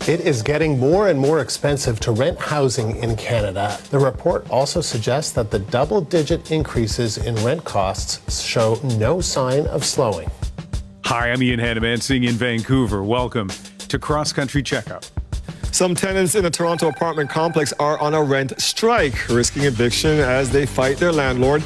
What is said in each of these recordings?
It is getting more and more expensive to rent housing in Canada. The report also suggests that the double-digit increases in rent costs show no sign of slowing. Hi, I'm Ian Hannamansing in Vancouver. Welcome to Cross Country Checkup. Some tenants in a Toronto apartment complex are on a rent strike, risking eviction as they fight their landlord.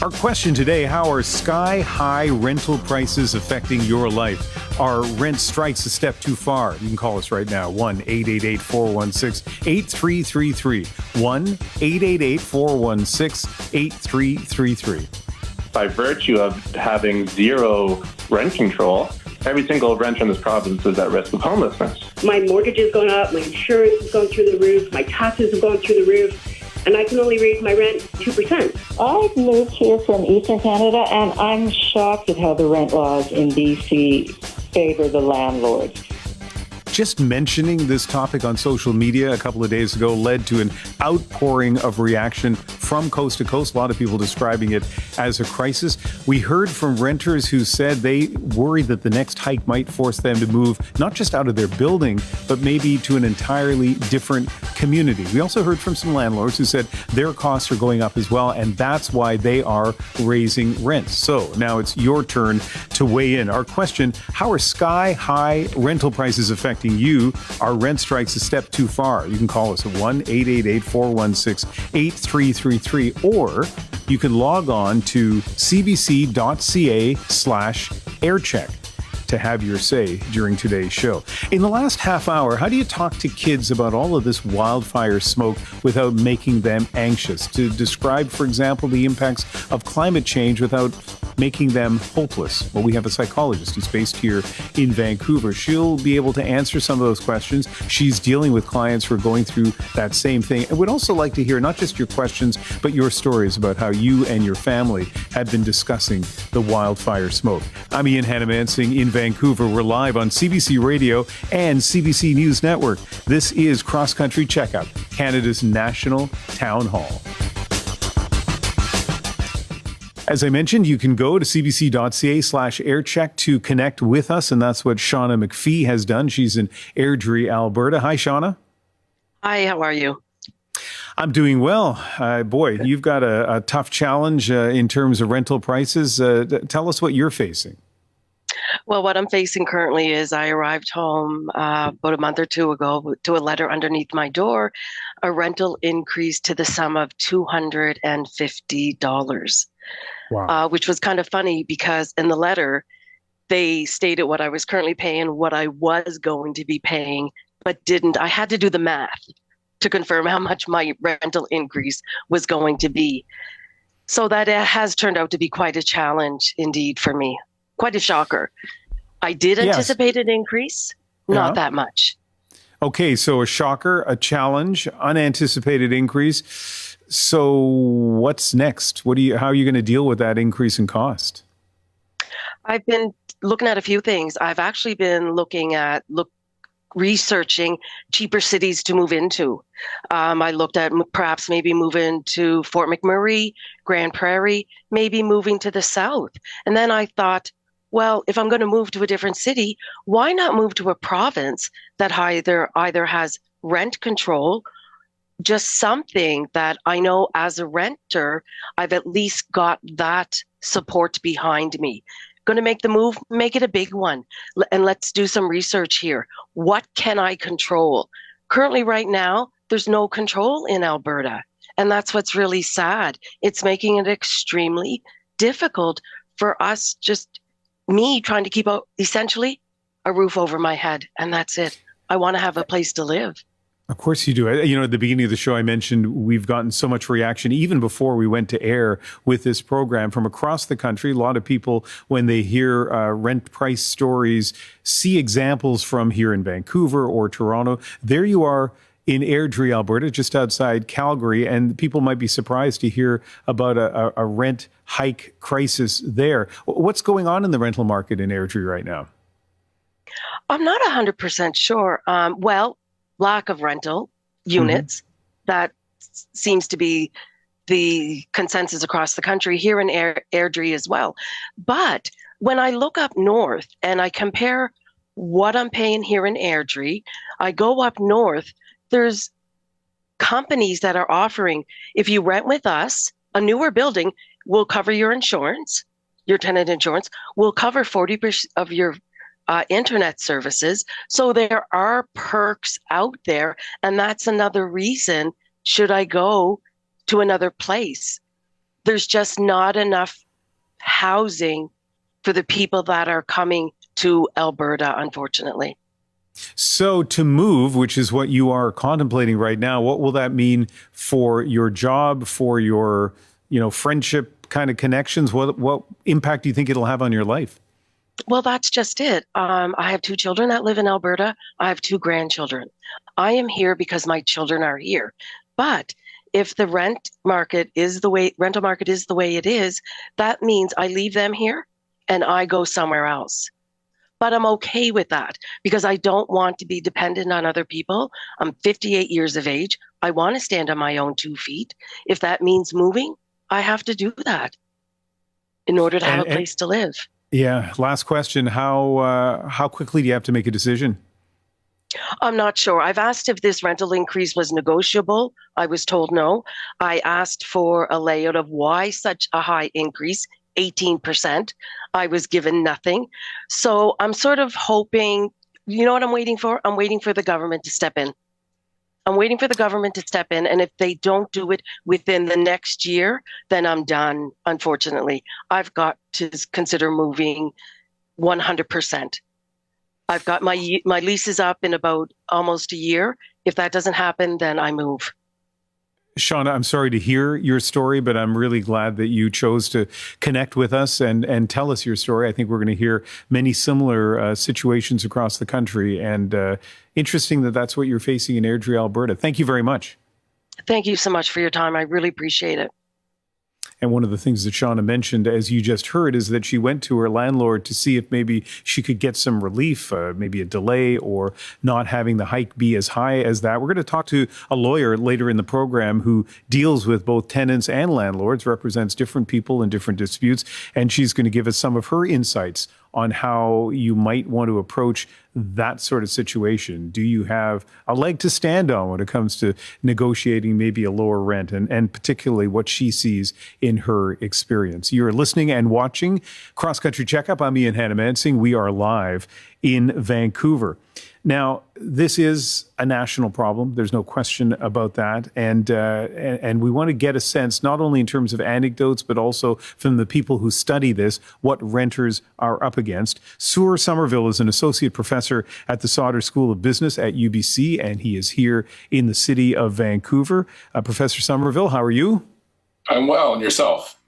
Our question today, how are sky-high rental prices affecting your life? Are rent strikes a step too far? You can call us right now, 1-888-416-8333. 1-888-416-8333. By virtue of having zero rent control, every single renter in this province is at risk of homelessness. My mortgage is going up, my insurance is going through the roof, my taxes have gone through the roof, and I can only raise my rent 2%. I've moved here from Eastern Canada, and I'm shocked at how the rent laws in BC favor the landlords. Just mentioning this topic on social media a couple of days ago led to an outpouring of reaction from coast to coast. A lot of people describing it as a crisis. We heard from renters who said they worry that the next hike might force them to move not just out of their building, but maybe to an entirely different community. We also heard from some landlords who said their costs are going up as well, and that's why they are raising rents. So now it's your turn to weigh in. Our question, how are sky-high rental prices affecting you? Are rent strikes a step too far? You can call us at 1-888-416-8333, or you can log on to cbc.ca/aircheck to have your say during today's show. In the last half hour, how do you talk to kids about all of this wildfire smoke without making them anxious? To describe, for example, the impacts of climate change without making them hopeless? Well, we have a psychologist who's based here in Vancouver. She'll be able to answer some of those questions. She's dealing with clients who are going through that same thing. And would also like to hear not just your questions, but your stories about how you and your family have been discussing the wildfire smoke. I'm Ian Hannamansing in Vancouver. We're live on CBC Radio and CBC News Network. This is Cross Country Checkup, Canada's national town hall. As I mentioned, you can go to cbc.ca/aircheck to connect with us, and that's what Shauna McPhee has done. She's in Airdrie, Alberta. Hi, Shauna. Hi, how are you? I'm doing well. Boy, you've got a tough challenge in terms of rental prices. Tell us what you're facing. Well, what I'm facing currently is I arrived home about a month or two ago to a letter underneath my door, a rental increase to the sum of $250. Wow. Which was kind of funny because in the letter, they stated what I was currently paying, what I was going to be paying, but didn't. I had to do the math to confirm how much my rental increase was going to be. So that has turned out to be quite a challenge indeed for me. Quite a shocker. I did anticipate an increase, not that much. Okay, so a shocker, a challenge, unanticipated increase. So what's next? How are you going to deal with that increase in cost? I've been looking at a few things. I've actually been looking at researching cheaper cities to move into. I looked at perhaps maybe moving to Fort McMurray, Grand Prairie, maybe moving to the south. And then I thought, well, if I'm going to move to a different city, why not move to a province that either has rent control, just something that I know as a renter, I've at least got that support behind me. Going to make the move, make it a big one. And let's do some research here. What can I control? Currently, right now, there's no control in Alberta. And that's what's really sad. It's making it extremely difficult for us, just me trying to keep essentially a roof over my head. And that's it. I want to have a place to live. Of course you do. You know, at the beginning of the show, I mentioned we've gotten so much reaction, even before we went to air with this program from across the country. A lot of people, when they hear rent price stories, see examples from here in Vancouver or Toronto. There you are in Airdrie, Alberta, just outside Calgary, and people might be surprised to hear about a rent hike crisis there. What's going on in the rental market in Airdrie right now? I'm not 100% sure. Lack of rental units. That seems to be the consensus across the country, here in Airdrie as well. But when I look up north and I compare what I'm paying here in Airdrie. I go up north, there's companies that are offering, if you rent with us, a newer building will cover your insurance, your tenant insurance, will cover 40% of your internet services. So there are perks out there. And that's another reason, should I go to another place? There's just not enough housing for the people that are coming to Alberta, unfortunately. So to move, which is what you are contemplating right now, what will that mean for your job, for your, friendship kind of connections? What impact do you think it'll have on your life? Well, that's just it. I have 2 children that live in Alberta. I have 2 grandchildren. I am here because my children are here. But if the rental market is the way it is, that means I leave them here and I go somewhere else. But I'm okay with that because I don't want to be dependent on other people. I'm 58 years of age. I want to stand on my own 2 feet. If that means moving, I have to do that in order to have a place to live. Yeah. Last question. How quickly do you have to make a decision? I'm not sure. I've asked if this rental increase was negotiable. I was told no. I asked for a layout of why such a high increase, 18%. I was given nothing. So I'm sort of hoping, you know what I'm waiting for? I'm waiting for the government to step in. And if they don't do it within the next year, then I'm done, unfortunately. I've got to consider moving 100%. I've got my lease is up in about almost a year. If that doesn't happen, then I move. Shauna, I'm sorry to hear your story, but I'm really glad that you chose to connect with us and tell us your story. I think we're going to hear many similar situations across the country, and interesting that that's what you're facing in Airdrie, Alberta. Thank you very much. Thank you so much for your time. I really appreciate it. And one of the things that Shauna mentioned, as you just heard, is that she went to her landlord to see if maybe she could get some relief, maybe a delay or not having the hike be as high as that. We're going to talk to a lawyer later in the program who deals with both tenants and landlords, represents different people in different disputes, and she's going to give us some of her insights on how you might want to approach that sort of situation. Do you have a leg to stand on when it comes to negotiating maybe a lower rent, and particularly what she sees in her experience? You're listening and watching Cross Country Checkup. I'm Ian Hannamansing. We are live in Vancouver. Now, this is a national problem. There's no question about that. And we want to get a sense, not only in terms of anecdotes, but also from the people who study this, what renters are up against. Suur Somerville is an associate professor at the Sauder School of Business at UBC, and he is here in the city of Vancouver. Professor Somerville, how are you? I'm well, and yourself?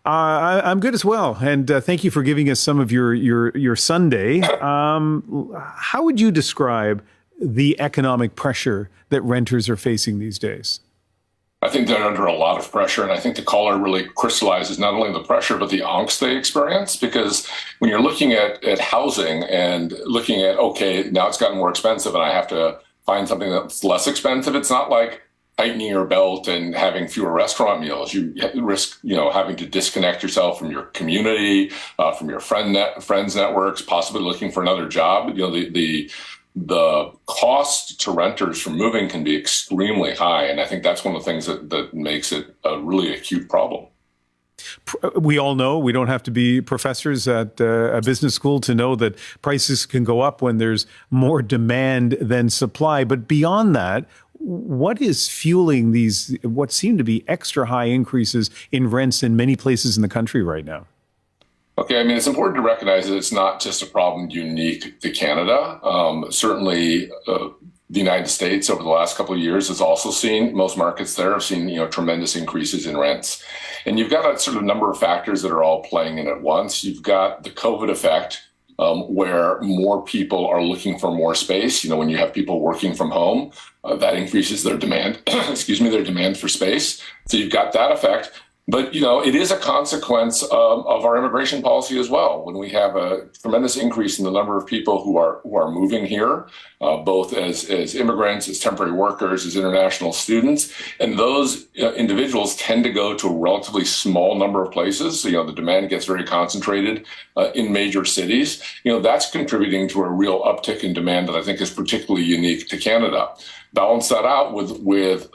I'm good as well, and thank you for giving us some of your Sunday. How would you describe the economic pressure that renters are facing these days? I think they're under a lot of pressure, and I think the caller really crystallizes not only the pressure, but the angst they experience, because when you're looking at housing and looking at, okay, now it's gotten more expensive and I have to find something that's less expensive, it's not like tightening your belt and having fewer restaurant meals. You risk, having to disconnect yourself from your community, from your friends networks, possibly looking for another job. The cost to renters for moving can be extremely high, and I think that's one of the things that makes it a really acute problem. We all know, we don't have to be professors at a business school to know that prices can go up when there's more demand than supply. But beyond that, what is fueling these, what seem to be extra high increases in rents in many places in the country right now? Okay, it's important to recognize that it's not just a problem unique to Canada. Certainly, the United States over the last couple of years has also seen, most markets there have seen, tremendous increases in rents. And you've got a sort of number of factors that are all playing in at once. You've got the COVID effect, where more people are looking for more space. When you have people working from home, that increases their demand, their demand for space. So you've got that effect. But, it is a consequence of our immigration policy as well. When we have a tremendous increase in the number of people who are moving here, both as immigrants, as temporary workers, as international students, and those individuals tend to go to a relatively small number of places. So, the demand gets very concentrated in major cities. That's contributing to a real uptick in demand that I think is particularly unique to Canada. Balance that out with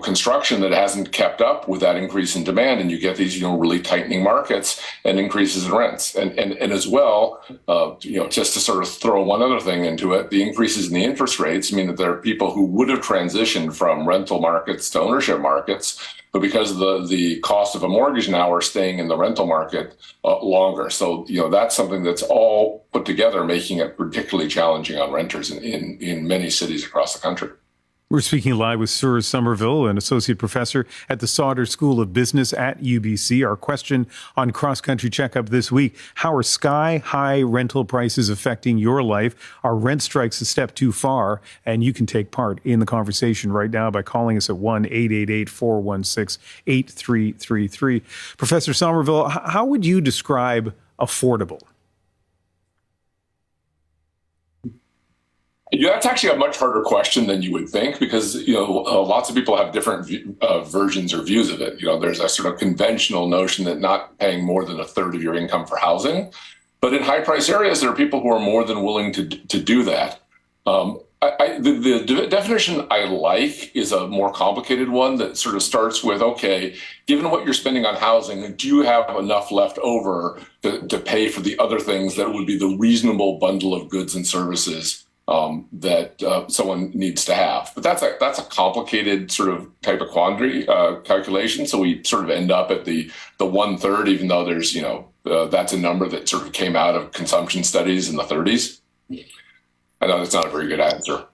construction that hasn't kept up with that increase in demand, and you get these, really tightening markets and increases in rents. And as well, just to sort of throw one other thing into it, the increases in the interest rates mean that there are people who would have transitioned from rental markets to ownership markets, but because of the cost of a mortgage now are staying in the rental market longer. So, that's something that's all put together, making it particularly challenging on renters in many cities across the country. We're speaking live with Sir Somerville, an associate professor at the Sauder School of Business at UBC. Our question on Cross Country Checkup this week: how are sky-high rental prices affecting your life? Are rent strikes a step too far? And you can take part in the conversation right now by calling us at 1-888-416-8333. Professor Somerville, how would you describe affordable? Yeah, that's actually a much harder question than you would think, because lots of people have different versions or views of it. There's a sort of conventional notion that not paying more than a third of your income for housing, but in high price areas there are people who are more than willing to do that. The definition I like is a more complicated one that sort of starts with, okay, given what you're spending on housing, do you have enough left over to pay for the other things that would be the reasonable bundle of goods and services that someone needs to have? But that's a complicated sort of type of quandary calculation. So we sort of end up at the 1/3, even though there's that's a number that sort of came out of consumption studies in the 30s. I know that's not a very good answer.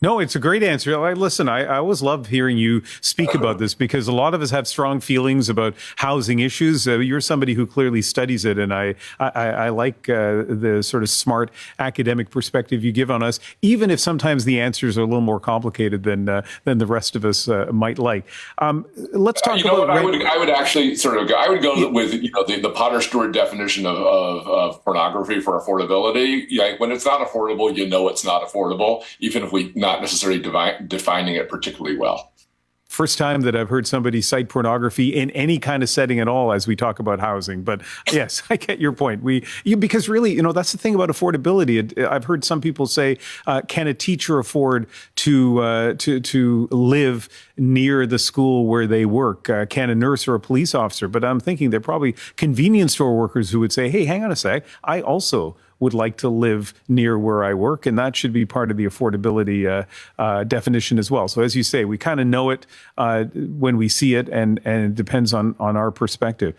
No, it's a great answer. Listen, I always love hearing you speak about this, because a lot of us have strong feelings about housing issues. You're somebody who clearly studies it, and I like the sort of smart academic perspective you give on us, even if sometimes the answers are a little more complicated than the rest of us might like. Let's talk about. I would actually sort of I would go with the Potter Stewart definition of pornography for affordability. When it's not affordable, it's not affordable, even if we not necessarily defining it particularly well. First time that I've heard somebody cite pornography in any kind of setting at all as we talk about housing. But yes, I get your point. Because really, that's the thing about affordability. I've heard some people say, can a teacher afford to live near the school where they work? Can a nurse or a police officer? But I'm thinking they're probably convenience store workers who would say, hey, hang on a sec, I also would like to live near where I work, and that should be part of the affordability definition as well. So as you say, we kind of know it when we see it, and it depends on our perspective.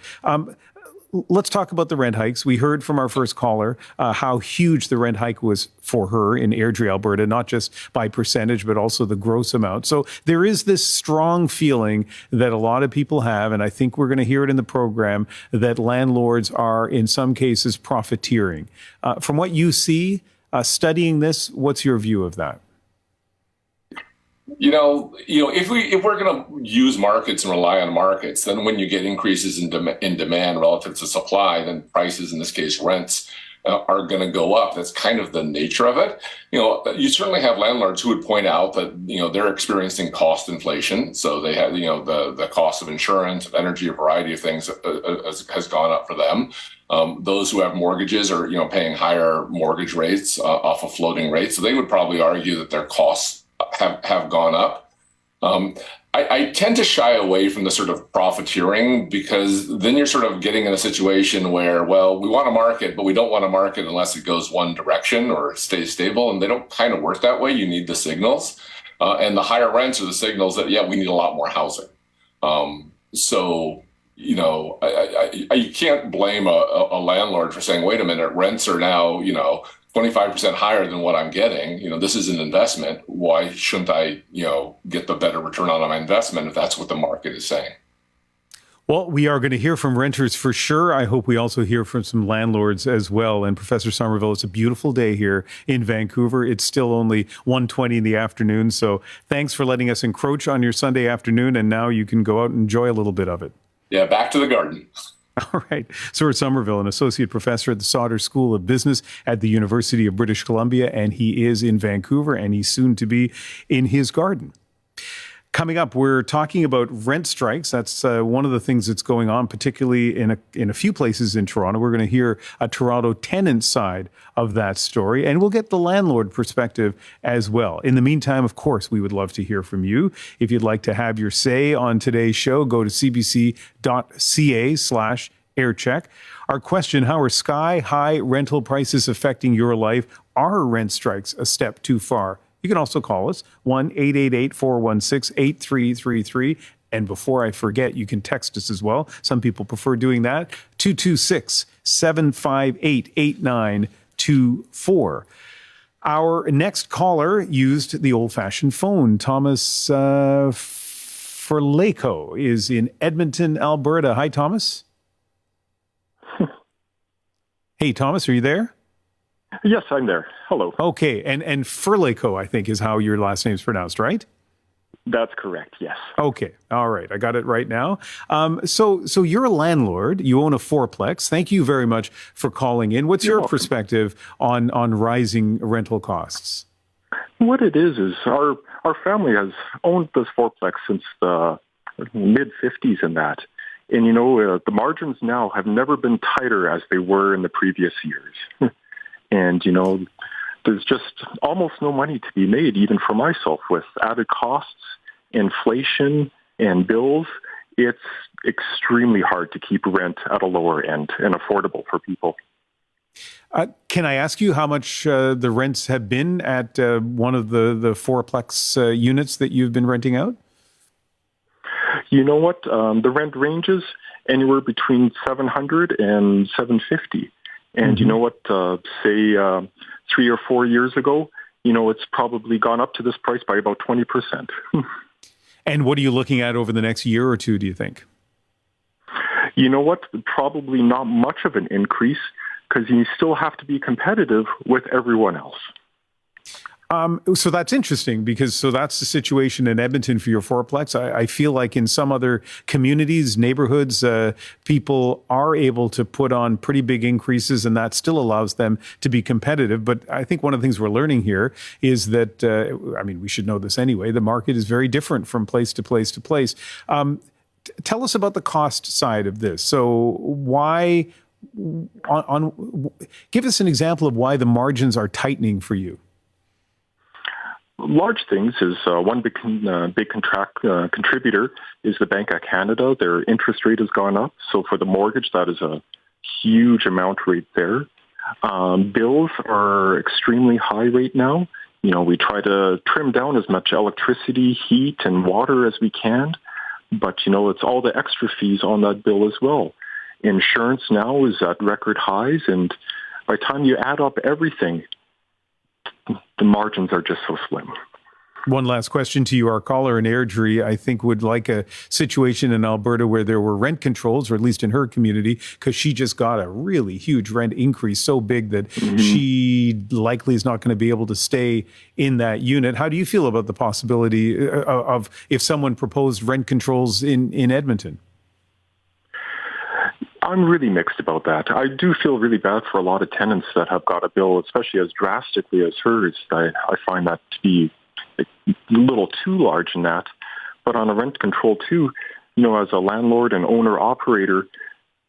Let's talk about the rent hikes. We heard from our first caller how huge the rent hike was for her in Airdrie, Alberta, not just by percentage, but also the gross amount. So there is this strong feeling that a lot of people have, and I think we're going to hear it in the program, that landlords are in some cases profiteering. From what you see, studying this, what's your view of that? If we're going to use markets and rely on markets, then when you get increases in demand relative to supply, then prices, in this case rents, are going to go up. That's kind of the nature of it. You certainly have landlords who would point out that they're experiencing cost inflation, so they have the cost of insurance, of energy, a variety of things has gone up for them. Those who have mortgages are paying higher mortgage rates off of floating rates, so they would probably argue that their costs have gone up. I tend to shy away from the sort of profiteering, because then you're sort of getting in a situation where, well, we want to market, but we don't want to market unless it goes one direction or stays stable. And they don't kind of work that way. You need the signals. And the higher rents are the signals that, we need a lot more housing. You can't blame a landlord for saying, wait a minute, rents are now, 25% higher than what I'm getting. This is an investment. Why shouldn't I, get the better return on my investment if that's what the market is saying? Well, we are going to hear from renters for sure. I hope we also hear from some landlords as well. And Professor Somerville, it's a beautiful day here in Vancouver. It's still only 1:20 in the afternoon. So thanks for letting us encroach on your Sunday afternoon. And now you can go out and enjoy a little bit of it. Yeah, back to the garden. All right. Stuart Somerville, an associate professor at the Sauder School of Business at the University of British Columbia, and he is in Vancouver, and he's soon to be in his garden. Coming up, we're talking about rent strikes. That's one of the things that's going on, particularly in a few places in Toronto. We're going to hear a Toronto tenant side of that story, and we'll get the landlord perspective as well. In the meantime, of course, we would love to hear from you. If you'd like to have your say on today's show, go to cbc.ca/aircheck. Our question: how are sky-high rental prices affecting your life? Are rent strikes a step too far? You can also call us, 1-888-416-8333. And before I forget, you can text us as well. Some people prefer doing that. 226-758-8924. Our next caller used the old-fashioned phone. Thomas Ferlaco is in Edmonton, Alberta. Hi, Thomas. Hey, Thomas, are you there? Yes, I'm there. Hello. Okay, and Ferlaco, I think, is how your last name's pronounced, right? That's correct, yes. Okay, all right, I got it right now. So you're a landlord. You own a fourplex. Thank you very much for calling in. What's your perspective on rising rental costs? What it is our family has owned this fourplex since the mid-'50s and that. And, the margins now have never been tighter as they were in the previous years. And, there's just almost no money to be made, even for myself, with added costs, inflation, and bills. It's extremely hard to keep rent at a lower end and affordable for people. Can I ask you how much the rents have been at one of the fourplex units that you've been renting out? You know what? The rent ranges anywhere between $700 and $750. And you know what, say 3 or 4 years ago, it's probably gone up to this price by about 20%. And what are you looking at over the next year or two, do you think? You know what, probably not much of an increase because you still have to be competitive with everyone else. So that's interesting because that's the situation in Edmonton for your fourplex. I feel like in some other communities, neighborhoods, people are able to put on pretty big increases and that still allows them to be competitive. But I think one of the things we're learning here is that, we should know this anyway, the market is very different from place to place to place. Tell us about the cost side of this. So why, give us an example of why the margins are tightening for you. Large things is one big contributor is the Bank of Canada. Their interest rate has gone up. So for the mortgage, that is a huge amount right there. Bills are extremely high right now. We try to trim down as much electricity, heat, and water as we can. But, it's all the extra fees on that bill as well. Insurance now is at record highs. And by the time you add up everything, the margins are just so slim. One last question to you. Our caller in Airdrie, I think, would like a situation in Alberta where there were rent controls, or at least in her community, because she just got a really huge rent increase, so big that she likely is not going to be able to stay in that unit. How do you feel about the possibility of if someone proposed rent controls in Edmonton? I'm really mixed about that. I do feel really bad for a lot of tenants that have got a bill, especially as drastically as hers. I find that to be a little too large in that. But on a rent control too, as a landlord and owner-operator,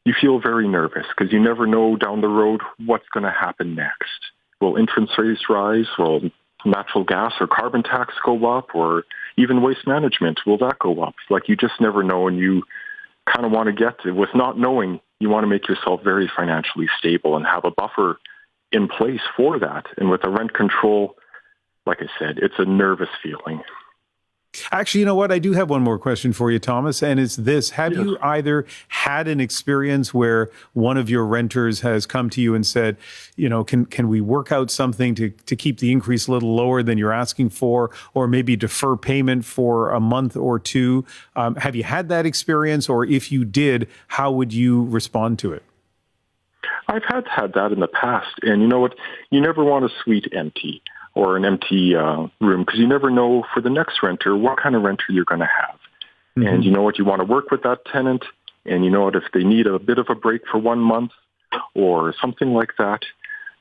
you feel very nervous because you never know down the road what's going to happen next. Will interest rates rise? Will natural gas or carbon tax go up? Or even waste management, will that go up? Like, you just never know, and you kind of want to get to, with not knowing, you want to make yourself very financially stable and have a buffer in place for that. And with a rent control, like I said, it's a nervous feeling. Actually, you know what? I do have one more question for you, Thomas, and it's this. Have you either had an experience where one of your renters has come to you and said, can we work out something to keep the increase a little lower than you're asking for, or maybe defer payment for a month or two? Have you had that experience? Or if you did, how would you respond to it? I've had that in the past. And you know what? You never want a suite empty or an empty room, because you never know for the next renter what kind of renter you're going to have. And you know what? You want to work with that tenant And you know what, if they need a bit of a break for 1 month or something like that,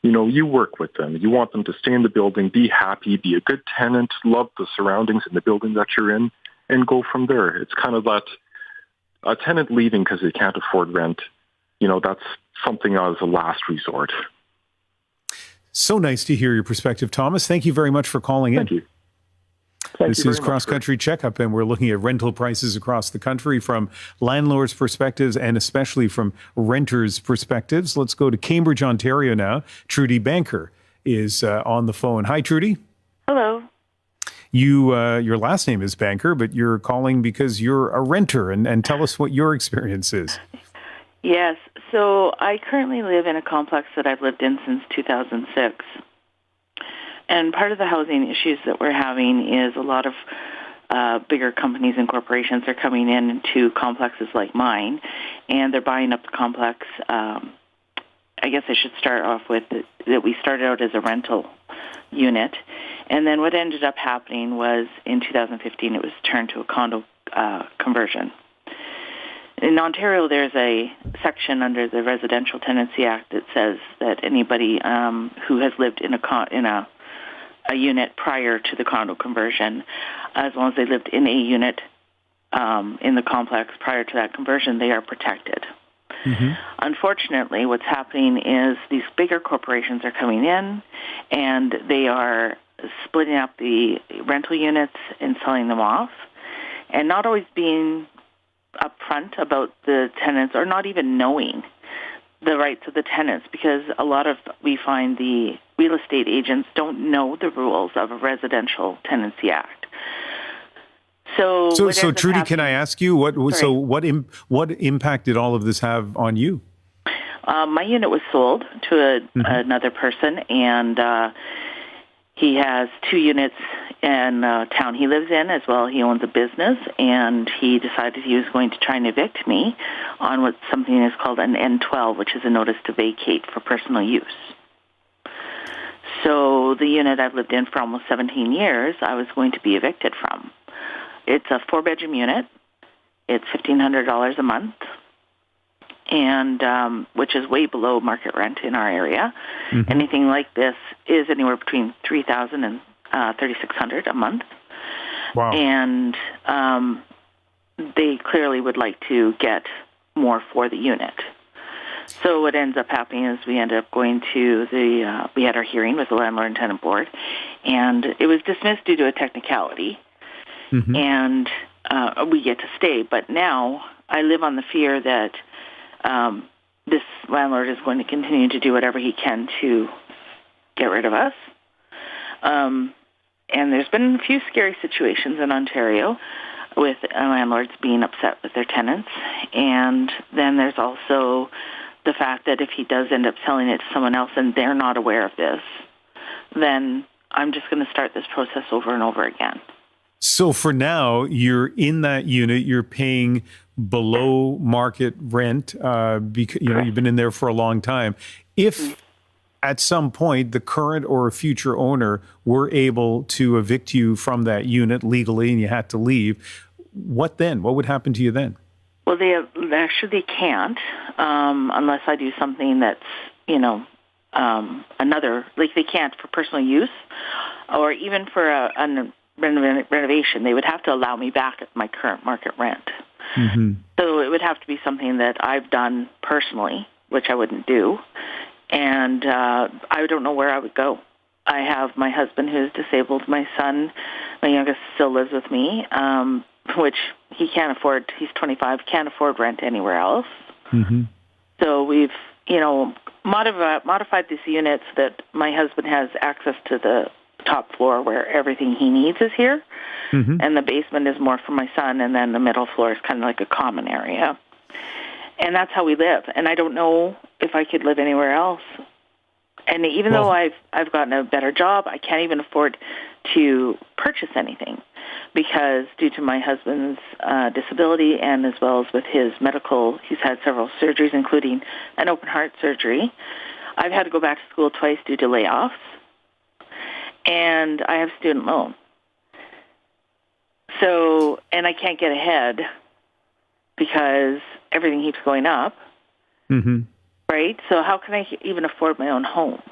you know, you work with them. You want them to stay in the building, be happy, be a good tenant, love the surroundings in the building that you're in, and go from there. It's kind of that a tenant leaving because they can't afford rent, you know, that's something as a last resort. So nice to hear your perspective, Thomas. Thank you very much for calling in. Thank you. This is Cross Country Checkup, and we're looking at rental prices across the country from landlords' perspectives and especially from renters' perspectives. Let's go to Cambridge, Ontario now. Trudy Banker is on the phone. Hi, Trudy. Hello. Your last name is Banker, but you're calling because you're a renter, and tell us what your experience is. Yes. So I currently live in a complex that I've lived in since 2006. And part of the housing issues that we're having is a lot of bigger companies and corporations are coming into complexes like mine, and they're buying up the complex. I guess I should start off with that we started out as a rental unit, and then what ended up happening was in 2015 it was turned to a condo conversion. In Ontario, there's a section under the Residential Tenancy Act that says that anybody who has lived in a unit prior to the condo conversion, as long as they lived in a unit in the complex prior to that conversion, they are protected. Mm-hmm. Unfortunately, what's happening is these bigger corporations are coming in and they are splitting up the rental units and selling them off, and not always being upfront about the tenants, or not even knowing the rights of the tenants, because we find the real estate agents don't know the rules of a Residential Tenancy Act. So Trudy, can I ask you what impact did all of this have on you? My unit was sold to another person, and he has 2 units in town he lives in as well. He owns a business, and he decided he was going to try and evict me on what something is called an N12, which is a notice to vacate for personal use. So the unit I've lived in for almost 17 years, I was going to be evicted from. It's a 4-bedroom unit. It's $1,500 a month, and which is way below market rent in our area. Mm-hmm. Anything like this is anywhere between $3,000 and $3,600 a month. Wow! And they clearly would like to get more for the unit. So what ends up happening is we ended up going to we had our hearing with the Landlord and Tenant Board, and it was dismissed due to a technicality. Mm-hmm. And we get to stay. But now I live on the fear that this landlord is going to continue to do whatever he can to get rid of us. And there's been a few scary situations in Ontario with landlords being upset with their tenants. And then there's also the fact that if he does end up selling it to someone else and they're not aware of this, then I'm just going to start this process over and over again. So for now, you're in that unit, you're paying below market rent because you've been in there for a long time. If at some point the current or future owner were able to evict you from that unit legally and you had to leave, what then? What would happen to you then? Well, they can't unless I do something that's, another, like they can't for personal use or even for a renovation. They would have to allow me back at my current market rent. Mm-hmm. So it would have to be something that I've done personally, which I wouldn't do. And I don't know where I would go. I have my husband who's disabled. My son, my youngest, still lives with me, which he can't afford. He's 25, can't afford rent anywhere else. Mm-hmm. So we've, modified this unit so that my husband has access to the top floor where everything he needs is here. Mm-hmm. And the basement is more for my son, and then the middle floor is kind of like a common area. And that's how we live. And I don't know if I could live anywhere else. And even though I've gotten a better job, I can't even afford to purchase anything because due to my husband's disability and as well as with his medical, he's had several surgeries, including an open heart surgery. I've had to go back to school twice due to layoffs. And I have student loan. So, and I can't get ahead because everything keeps going up, right? So how can I even afford my own home?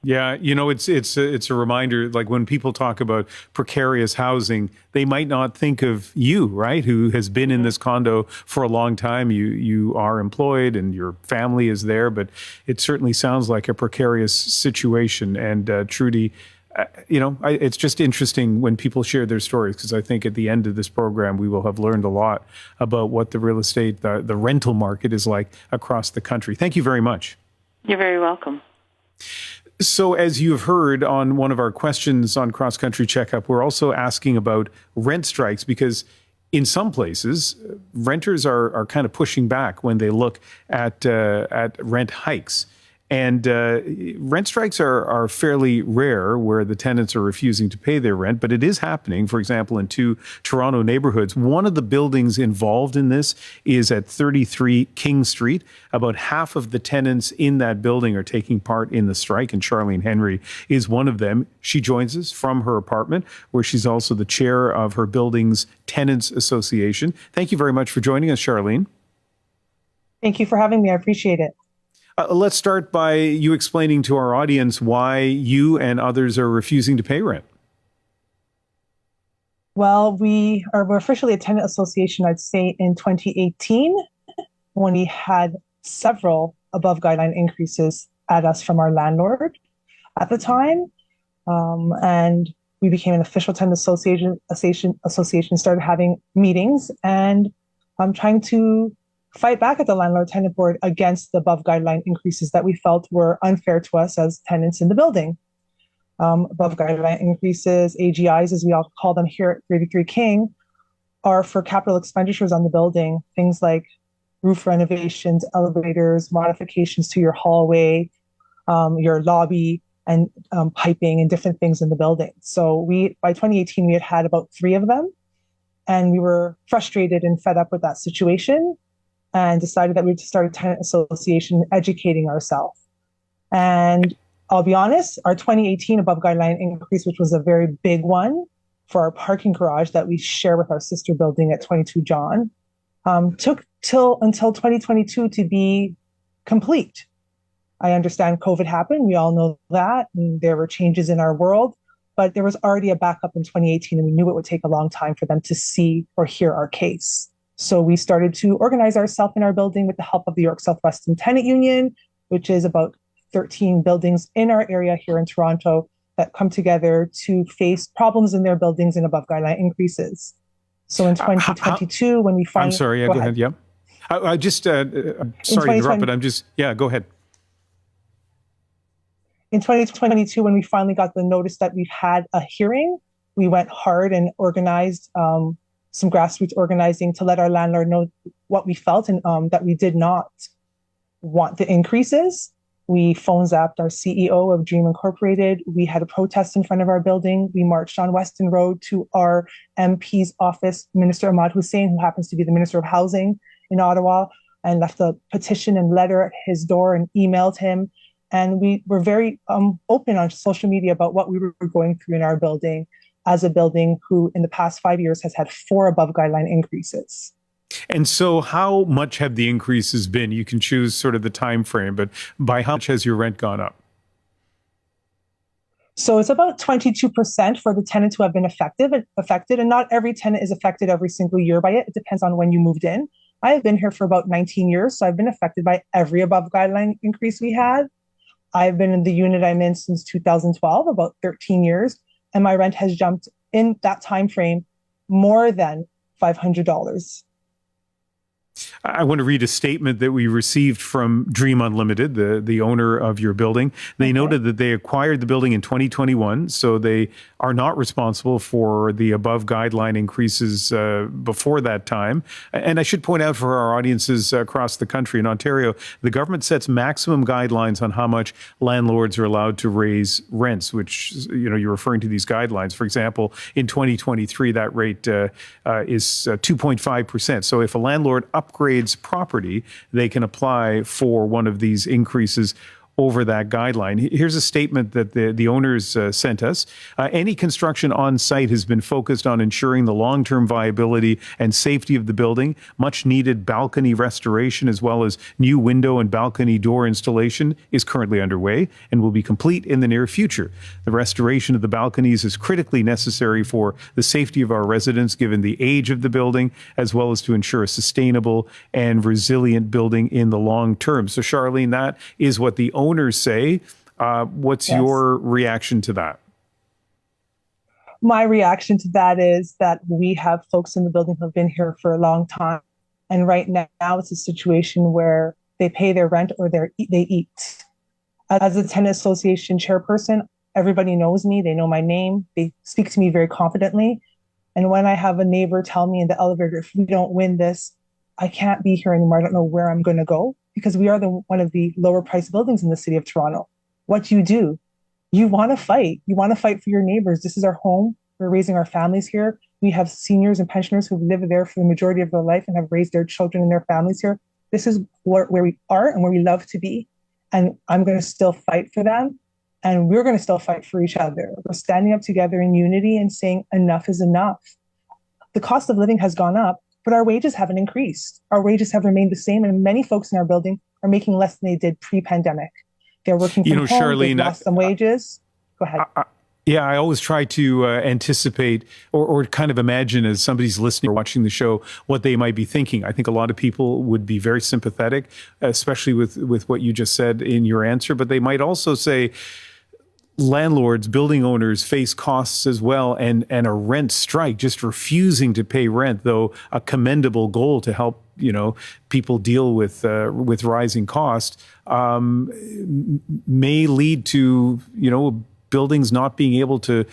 Yeah, it's a reminder. Like when people talk about precarious housing, they might not think of you, right? Who has been in this condo for a long time. You are employed and your family is there, but it certainly sounds like a precarious situation. And Trudy, it's just interesting when people share their stories, because I think at the end of this program we will have learned a lot about what the real estate, the rental market is like across the country. Thank you very much. You're very welcome. So as you've heard on one of our questions on Cross Country Checkup, we're also asking about rent strikes, because in some places, renters are kind of pushing back when they look at rent hikes. And rent strikes are fairly rare, where the tenants are refusing to pay their rent, but it is happening, for example, in 2 Toronto neighborhoods. One of the buildings involved in this is at 33 King Street. About half of the tenants in that building are taking part in the strike, and Charlene Henry is one of them. She joins us from her apartment, where she's also the chair of her building's Tenants Association. Thank you very much for joining us, Charlene. Thank you for having me. I appreciate it. Let's start by you explaining to our audience why you and others are refusing to pay rent. Well, we're officially a tenant association, I'd say, in 2018, when we had several above guideline increases at us from our landlord at the time. And we became an official tenant association, started having meetings and trying to fight back at the landlord-tenant board against the above guideline increases that we felt were unfair to us as tenants in the building. Above guideline increases, AGIs, as we all call them here at 33 King, are for capital expenditures on the building, things like roof renovations, elevators, modifications to your hallway, your lobby, and piping and different things in the building. So by 2018, we had about 3 of them, and we were frustrated and fed up with that situation, and decided that we would start a tenant association educating ourselves. And I'll be honest, our 2018 above guideline increase, which was a very big one for our parking garage that we share with our sister building at 22 John, took until 2022 to be complete. I understand COVID happened. We all know that. And there were changes in our world, but there was already a backup in 2018, and we knew it would take a long time for them to see or hear our case. So we started to organize ourselves in our building with the help of the York Southwestern Tenant Union, which is about 13 buildings in our area here in Toronto that come together to face problems in their buildings and above guideline increases. So in 2022, when we finally... I'm sorry, go ahead. Yeah. I just, I'm sorry to interrupt, but go ahead. In 2022, when we finally got the notice that we've had a hearing, we went hard and organized some grassroots organizing to let our landlord know what we felt, and that we did not want the increases. We phone zapped our CEO of Dream Incorporated. We had a protest in front of our building. We marched on Weston Road to our MP's office, Minister Ahmad Hussein, who happens to be the Minister of Housing in Ottawa, and left a petition and letter at his door and emailed him. And we were very open on social media about what we were going through in our building, as a building who in the past 5 years has had 4 above guideline increases. And so how much have the increases been? You can choose sort of the time frame, but by how much has your rent gone up? So it's about 22% for the tenants who have been affected, and not every tenant is affected every single year by it. It depends on when you moved in. I have been here for about 19 years, so I've been affected by every above guideline increase we had. I've been in the unit I'm in since 2012, about 13 years. And my rent has jumped in that time frame more than $500. I want to read a statement that we received from Dream Unlimited, the owner of your building. They noted that they acquired the building in 2021, so they are not responsible for the above guideline increases before that time. And I should point out for our audiences across the country, in Ontario, the government sets maximum guidelines on how much landlords are allowed to raise rents, which, you're referring to these guidelines. For example, in 2023, that rate is 2.5%. So if a landlord upgrades property, they can apply for one of these increases. over that guideline. Here's a statement that the owners sent us. Any construction on site has been focused on ensuring the long-term viability and safety of the building. Much needed balcony restoration as well as new window and balcony door installation is currently underway and will be complete in the near future. The restoration of the balconies is critically necessary for the safety of our residents given the age of the building, as well as to ensure a sustainable and resilient building in the long term. So Charlene, that is what the owners say. What's your reaction to that? My reaction to that is that we have folks in the building who have been here for a long time. And right now it's a situation where they pay their rent or they eat. As a tenant association chairperson, everybody knows me. They know my name. They speak to me very confidently. And when I have a neighbor tell me in the elevator, if we don't win this, I can't be here anymore. I don't know where I'm going to go, because we are one of the lower priced buildings in the city of Toronto. What do? You want to fight. You want to fight for your neighbors. This is our home. We're raising our families here. We have seniors and pensioners who've lived there for the majority of their life and have raised their children and their families here. This is where we are and where we love to be. And I'm going to still fight for them. And we're going to still fight for each other. We're standing up together in unity and saying enough is enough. The cost of living has gone up, but our wages haven't increased. Our wages have remained the same, and many folks in our building are making less than they did pre-pandemic. They're working from home, Charlene, they've lost some wages. Go ahead. I always try to anticipate or kind of imagine as somebody's listening or watching the show what they might be thinking. I think a lot of people would be very sympathetic, especially with what you just said in your answer, but they might also say, landlords, building owners face costs as well, and a rent strike, just refusing to pay rent, though a commendable goal to help people deal with rising costs, may lead to owners not being able to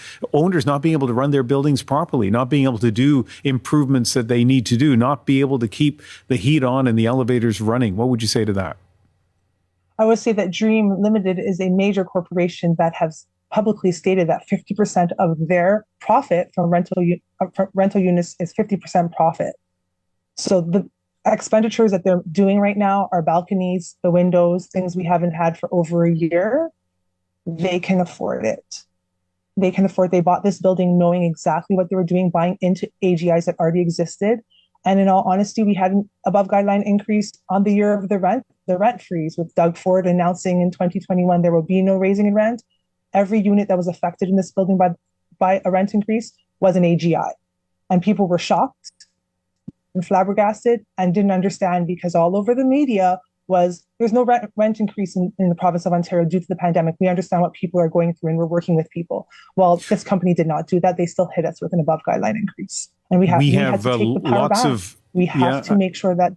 run their buildings properly, not being able to do improvements that they need to do, not be able to keep the heat on and the elevators running. What would you say to that? I would say that Dream Limited is a major corporation that has publicly stated that 50% of their profit from rental units is 50% profit. So the expenditures that they're doing right now are balconies, the windows, things we haven't had for over a year. They can afford it. They bought this building knowing exactly what they were doing, buying into AGIs that already existed. And in all honesty, we had an above guideline increase on the year of the rent freeze, with Doug Ford announcing in 2021 there will be no raising in rent. Every unit that was affected in this building by a rent increase was an AGI. And people were shocked and flabbergasted and didn't understand, because all over the media was there's no rent increase in the province of Ontario due to the pandemic. We understand what people are going through and we're working with people. Well, this company did not do that. They still hit us with an above guideline increase. And we had to take the power back. We have to make sure that.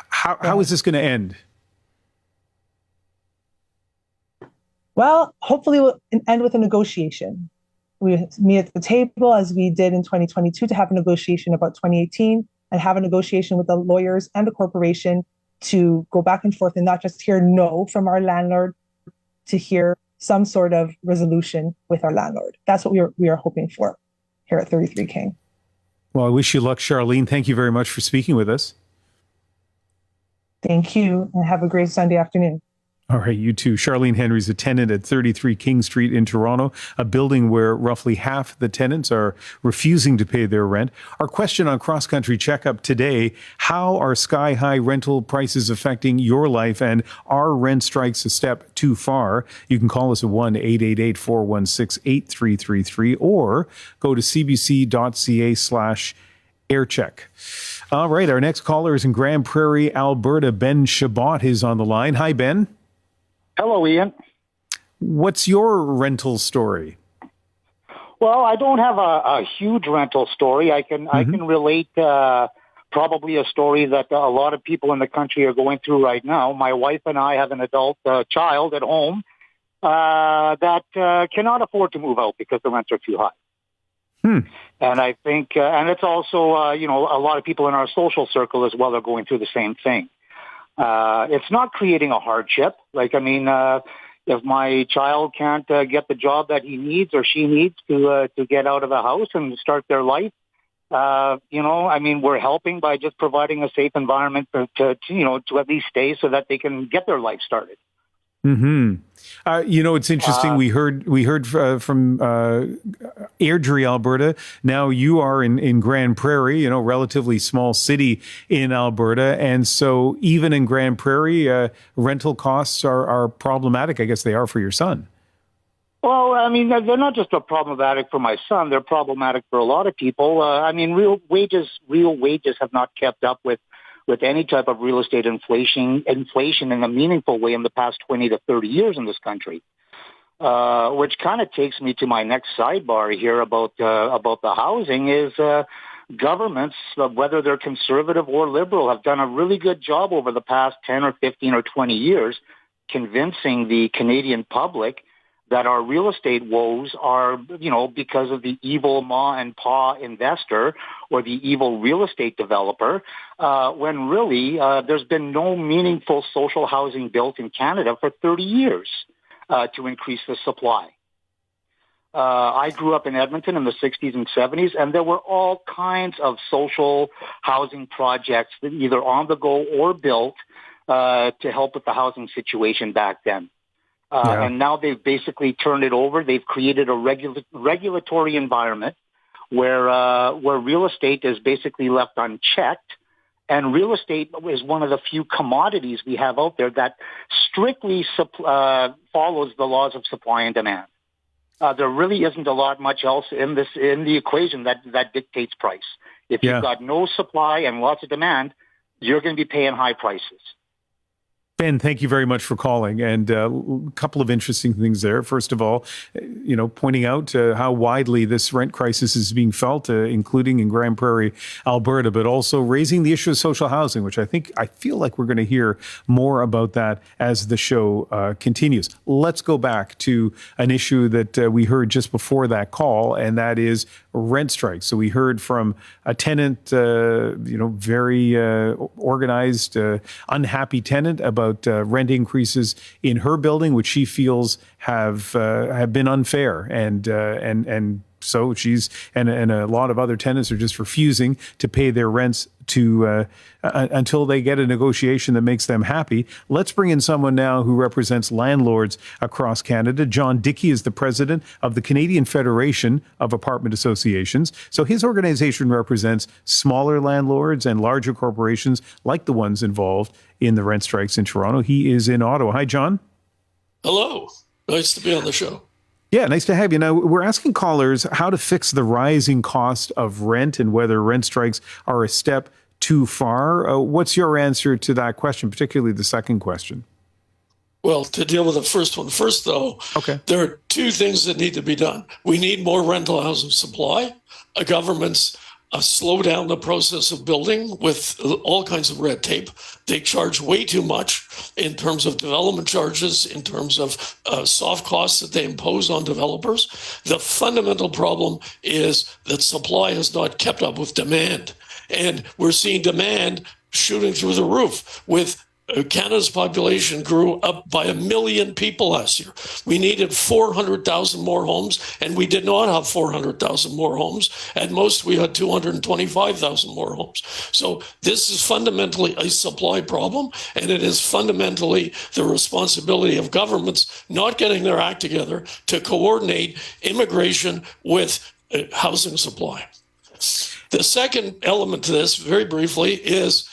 How is this going to end? Well, hopefully we'll end with a negotiation. We meet at the table as we did in 2022 to have a negotiation about 2018 and have a negotiation with the lawyers and the corporation to go back and forth and not just hear no from our landlord, to hear some sort of resolution with our landlord. That's what we are hoping for here at 33 King. Well, I wish you luck, Charlene. Thank you very much for speaking with us. Thank you, and have a great Sunday afternoon. All right, you too. Charlene Henry's a tenant at 33 King Street in Toronto, a building where roughly half the tenants are refusing to pay their rent. Our question on Cross Country Checkup today: how are sky-high rental prices affecting your life, and are rent strikes a step too far? You can call us at 1-888-416-8333 or go to cbc.ca/aircheck. All right, our next caller is in Grand Prairie, Alberta. Ben Chabot is on the line. Hi, Ben. Hello, Ian. What's your rental story? Well, I don't have a huge rental story. I can relate probably a story that a lot of people in the country are going through right now. My wife and I have an adult child at home that cannot afford to move out because the rents are too high. And I think, and it's also, a lot of people in our social circle as well are going through the same thing. It's not creating a hardship. If my child can't get the job that he needs or she needs to get out of the house and start their life, we're helping by just providing a safe environment to at least stay so that they can get their life started. Mm-hmm. It's interesting. We heard from Airdrie, Alberta. Now you are in Grand Prairie, relatively small city in Alberta. And so even in Grand Prairie, rental costs are problematic. I guess they are for your son. Well, I mean, they're not just problematic for my son. They're problematic for a lot of people. I mean, real wages have not kept up with any type of real estate inflation in a meaningful way in the past 20 to 30 years in this country. Which kind of takes me to my next sidebar here about the housing is governments, whether they're conservative or liberal, have done a really good job over the past 10 or 15 or 20 years convincing the Canadian public that our real estate woes are, because of the evil ma and pa investor or the evil real estate developer, when really there's been no meaningful social housing built in Canada for 30 years to increase the supply. I grew up in Edmonton in the 60s and 70s, and there were all kinds of social housing projects that either on the go or built to help with the housing situation back then. And now they've basically turned it over. They've created a regulatory environment where real estate is basically left unchecked. And real estate is one of the few commodities we have out there that strictly follows the laws of supply and demand. There really isn't a lot much else in the equation that dictates price. If you've got no supply and lots of demand, you're going to be paying high prices. Ben, thank you very much for calling. And a couple of interesting things there. First of all, pointing out how widely this rent crisis is being felt, including in Grand Prairie, Alberta, but also raising the issue of social housing, which I feel like we're going to hear more about that as the show continues. Let's go back to an issue that we heard just before that call, and that is rent strikes. So we heard from a tenant, very organized, unhappy tenant about rent increases in her building, which she feels have been unfair, and so she's and a lot of other tenants are just refusing to pay their rents until they get a negotiation that makes them happy. Let's bring in someone now who represents landlords across Canada. John Dickey is the president of the Canadian Federation of Apartment Associations. So his organization represents smaller landlords and larger corporations like the ones involved in the rent strikes in Toronto. He is in Ottawa. Hi, John. Hello. Nice to be on the show. Yeah, nice to have you. Now, we're asking callers how to fix the rising cost of rent and whether rent strikes are a step too far. What's your answer to that question, particularly the second question? Well, to deal with the first one first, though, there are two things that need to be done. We need more rental housing supply. Governments slow down the process of building with all kinds of red tape. They charge way too much in terms of development charges, in terms of soft costs that they impose on developers. The fundamental problem is that supply has not kept up with demand. And we're seeing demand shooting through the roof with Canada's population grew up by 1 million people last year. We needed 400,000 more homes, and we did not have 400,000 more homes. At most, we had 225,000 more homes. So this is fundamentally a supply problem, and it is fundamentally the responsibility of governments not getting their act together to coordinate immigration with housing supply. The second element to this, very briefly, is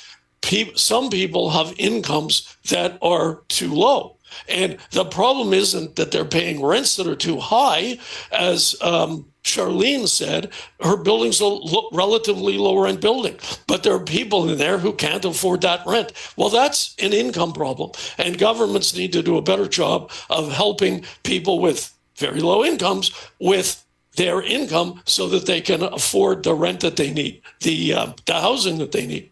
some people have incomes that are too low. And the problem isn't that they're paying rents that are too high. As Charlene said, her building's a relatively low rent building, but there are people in there who can't afford that rent. Well, that's an income problem. And governments need to do a better job of helping people with very low incomes with their income so that they can afford the rent that they need, the housing that they need.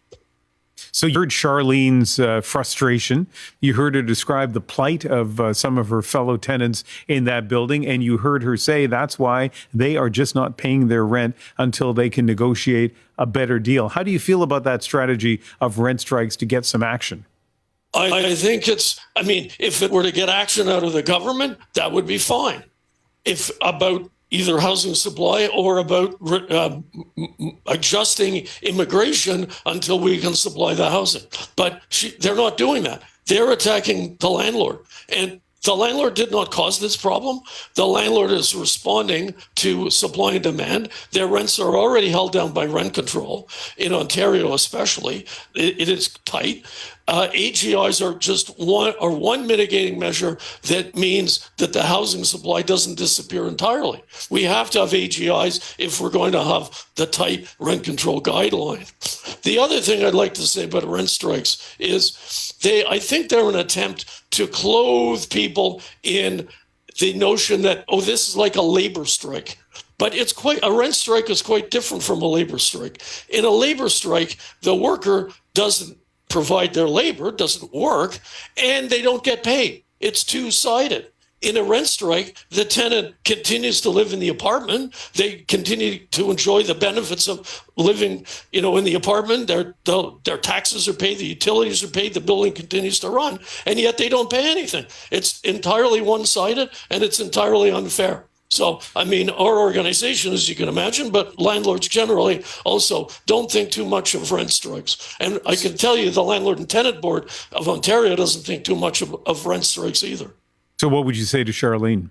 So you heard Charlene's frustration. You heard her describe the plight of some of her fellow tenants in that building, and you heard her say that's why they are just not paying their rent until they can negotiate a better deal. How do you feel about that strategy of rent strikes to get some action? I think if it were to get action out of the government, that would be fine. If about either housing supply or about adjusting immigration until we can supply the housing. But they're not doing that. They're attacking the landlord. And The landlord did not cause this problem. The landlord is responding to supply and demand. Their rents are already held down by rent control. In Ontario especially, it is tight. AGIs are just one mitigating measure that means that the housing supply doesn't disappear entirely. We have to have AGIs if we're going to have the tight rent control guideline. The other thing I'd like to say about rent strikes is I think they're an attempt to clothe people in the notion that, oh, this is like a labor strike. But a rent strike is quite different from a labor strike. In a labor strike, the worker doesn't provide their labor, doesn't work, and they don't get paid. It's two-sided. In a rent strike, the tenant continues to live in the apartment. They continue to enjoy the benefits of living, in the apartment. Their taxes are paid, the utilities are paid, the building continues to run, and yet they don't pay anything. It's entirely one-sided, and it's entirely unfair. So, our organization, as you can imagine, but landlords generally also don't think too much of rent strikes. And I can tell you the Landlord and Tenant Board of Ontario doesn't think too much of rent strikes either. So what would you say to Charlene?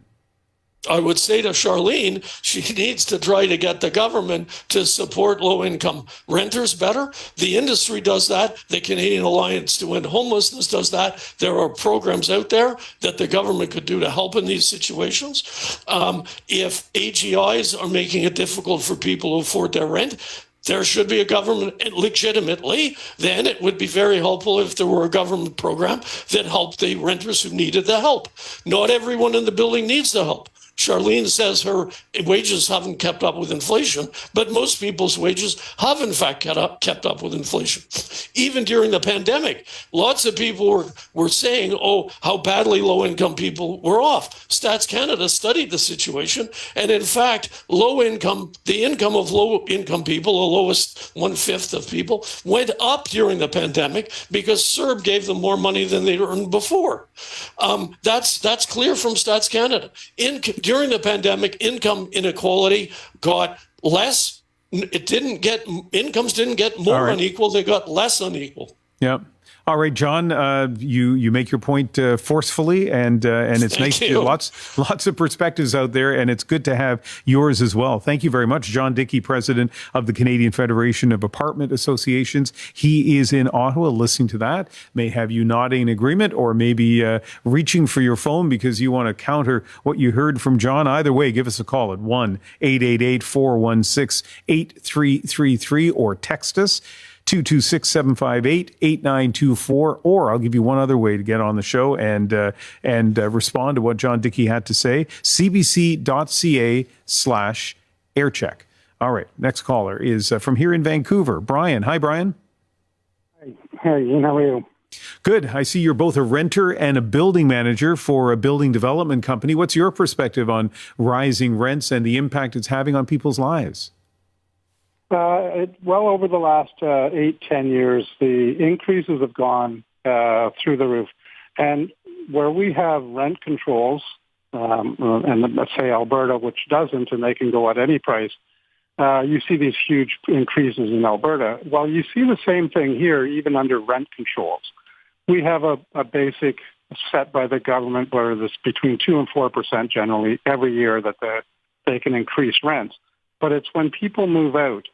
I would say to Charlene, she needs to try to get the government to support low-income renters better. The industry does that. The Canadian Alliance to End Homelessness does that. There are programs out there that the government could do to help in these situations. If AGIs are making it difficult for people to afford their rent, there should be a government legitimately. Then it would be very helpful if there were a government program that helped the renters who needed the help. Not everyone in the building needs the help. Charlene says her wages haven't kept up with inflation, but most people's wages have, in fact, kept up with inflation. Even during the pandemic, lots of people were saying, oh, how badly low-income people were off. Stats Canada studied the situation, and in fact, the income of low-income people, the lowest one-fifth of people, went up during the pandemic because CERB gave them more money than they'd earned before. That's clear from Stats Canada. During the pandemic, income inequality got less. Incomes didn't get more unequal; they got less unequal. Yep. All right, John, you make your point forcefully, and it's nice. Lots of perspectives out there, and it's good to have yours as well. Thank you very much, John Dickey, president of the Canadian Federation of Apartment Associations. He is in Ottawa. Listening to that may have you nodding in agreement, or maybe reaching for your phone because you want to counter what you heard from John. Either way, give us a call at 1-888-416-8333 or text us 226-758-8924, or I'll give you one other way to get on the show and respond to what John Dickey had to say, cbc.ca/aircheck. All right, next caller is from here in Vancouver. Brian. Hi, Brian. Hi, Ian. How are you? Good. I see you're both a renter and a building manager for a building development company. What's your perspective on rising rents and the impact it's having on people's lives? Well, over the last 8-10 years, the increases have gone through the roof. And where we have rent controls, and let's say Alberta, which doesn't, and they can go at any price, you see these huge increases in Alberta. Well, you see the same thing here, even under rent controls. We have a basic set by the government where it's between 2 and 4% generally every year that they can increase rents. But it's when people move out,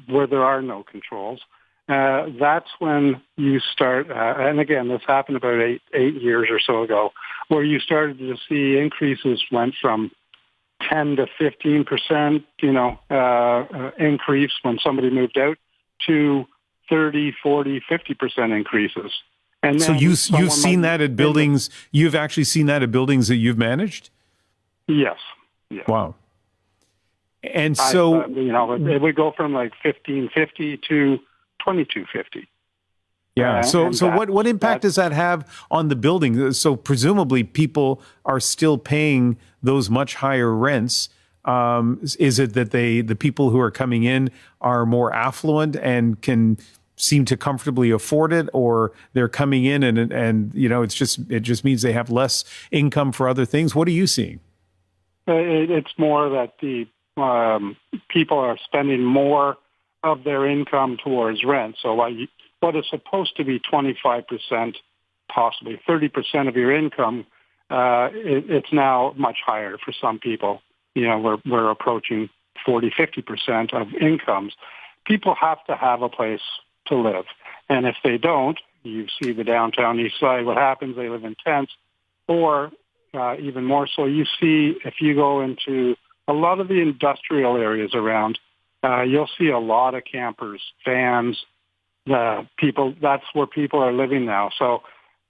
where there are no controls, that's when you start, and again, this happened about eight years or so ago, where you started to see increases went from 10 to 15%, increase when somebody moved out to 30, 40, 50% increases. And so you've seen that at buildings, you've actually seen that at buildings that you've managed? Yes. Wow. And so, it would go from like $1,550 to $2,250. Yeah. So what impact does that have on the building? So presumably people are still paying those much higher rents. Is it that the people who are coming in are more affluent and can seem to comfortably afford it, or they're coming in and it just means they have less income for other things? What are you seeing? It's more that the people are spending more of their income towards rent. So what is supposed to be 25%, possibly 30% of your income it's now much higher for some people. We're approaching 40-50% of incomes. People have to have a place to live. And if they don't, you see the downtown east side, what happens, they live in tents, or even more so, you see if you go into a lot of the industrial areas around, you'll see a lot of campers, vans, people. That's where people are living now. So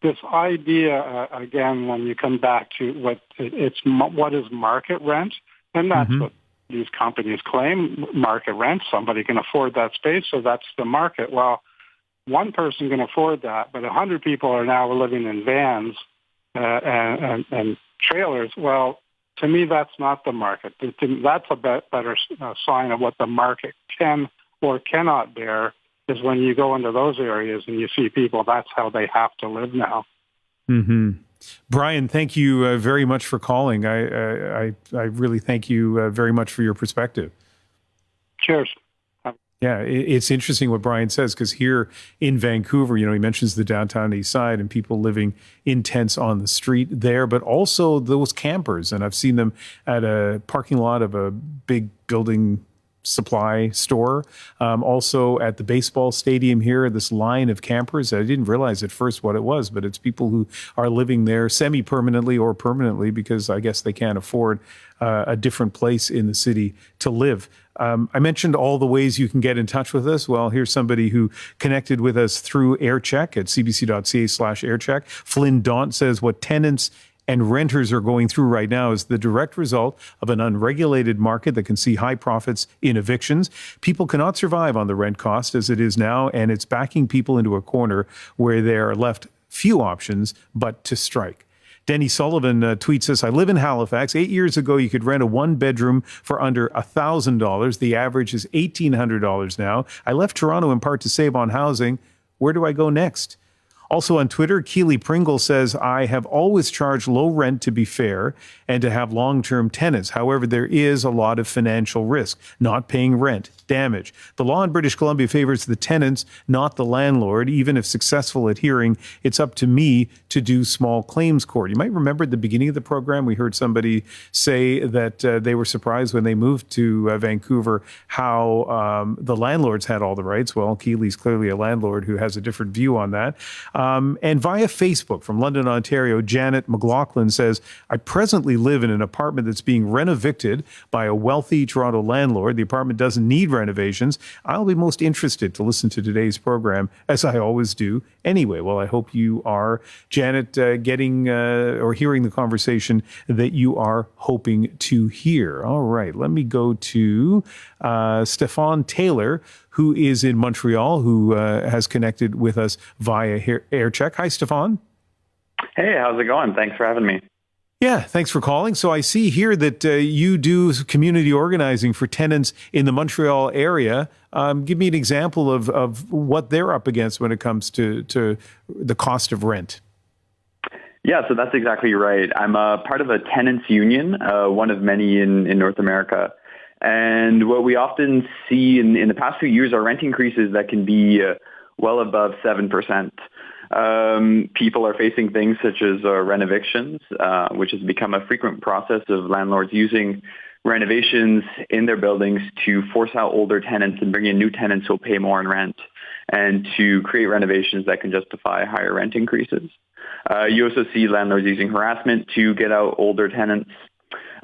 this idea, again, when you come back to what is market rent, and that's what these companies claim, market rent. Somebody can afford that space, so that's the market. Well, one person can afford that, but 100 people are now living in vans and trailers. Well, to me, that's not the market. That's a better sign of what the market can or cannot bear, is when you go into those areas and you see people, that's how they have to live now. Mm-hmm. Brian, thank you very much for calling. I really thank you very much for your perspective. Cheers. Yeah, it's interesting what Brian says, because here in Vancouver, he mentions the downtown east side and people living in tents on the street there, but also those campers. And I've seen them at a parking lot of a big building supply store. Also at the baseball stadium here, this line of campers. I didn't realize at first what it was, but it's people who are living there semi-permanently or permanently because I guess they can't afford a different place in the city to live. I mentioned all the ways you can get in touch with us. Well, here's somebody who connected with us through AirCheck at cbc.ca/AirCheck. Flynn Daunt says what tenants and renters are going through right now is the direct result of an unregulated market that can see high profits in evictions. People cannot survive on the rent cost as it is now, and it's backing people into a corner where they are left few options but to strike. Denny Sullivan tweets us, I live in Halifax. 8 years ago, you could rent a one-bedroom for under $1,000. The average is $1,800 now. I left Toronto in part to save on housing. Where do I go next? Also on Twitter, Keely Pringle says, I have always charged low rent to be fair and to have long-term tenants. However, there is a lot of financial risk, not paying rent, damage. The law in British Columbia favors the tenants, not the landlord. Even if successful at hearing, it's up to me to do small claims court. You might remember at the beginning of the program, we heard somebody say that they were surprised when they moved to Vancouver how the landlords had all the rights. Well, Keely's clearly a landlord who has a different view on that. And via Facebook from London, Ontario, Janet McLaughlin says, I presently live in an apartment that's being renovicted by a wealthy Toronto landlord. The apartment doesn't need renovations. I'll be most interested to listen to today's program, as I always do anyway. Well, I hope you are, Janet, getting or hearing the conversation that you are hoping to hear. All right, let me go to Stefan Taylor, who is in Montreal, who has connected with us via AirCheck. Hi, Stefan. Hey, how's it going? Thanks for having me. Yeah, thanks for calling. So I see here that you do community organizing for tenants in the Montreal area. Give me an example of what they're up against when it comes to the cost of rent. Yeah, so that's exactly right. I'm a part of a tenants union, one of many in North America. And what we often see in the past few years are rent increases that can be well above 7%. People are facing things such as renovictions, which has become a frequent process of landlords using renovations in their buildings to force out older tenants and bring in new tenants who will pay more in rent, and to create renovations that can justify higher rent increases. You also see landlords using harassment to get out older tenants.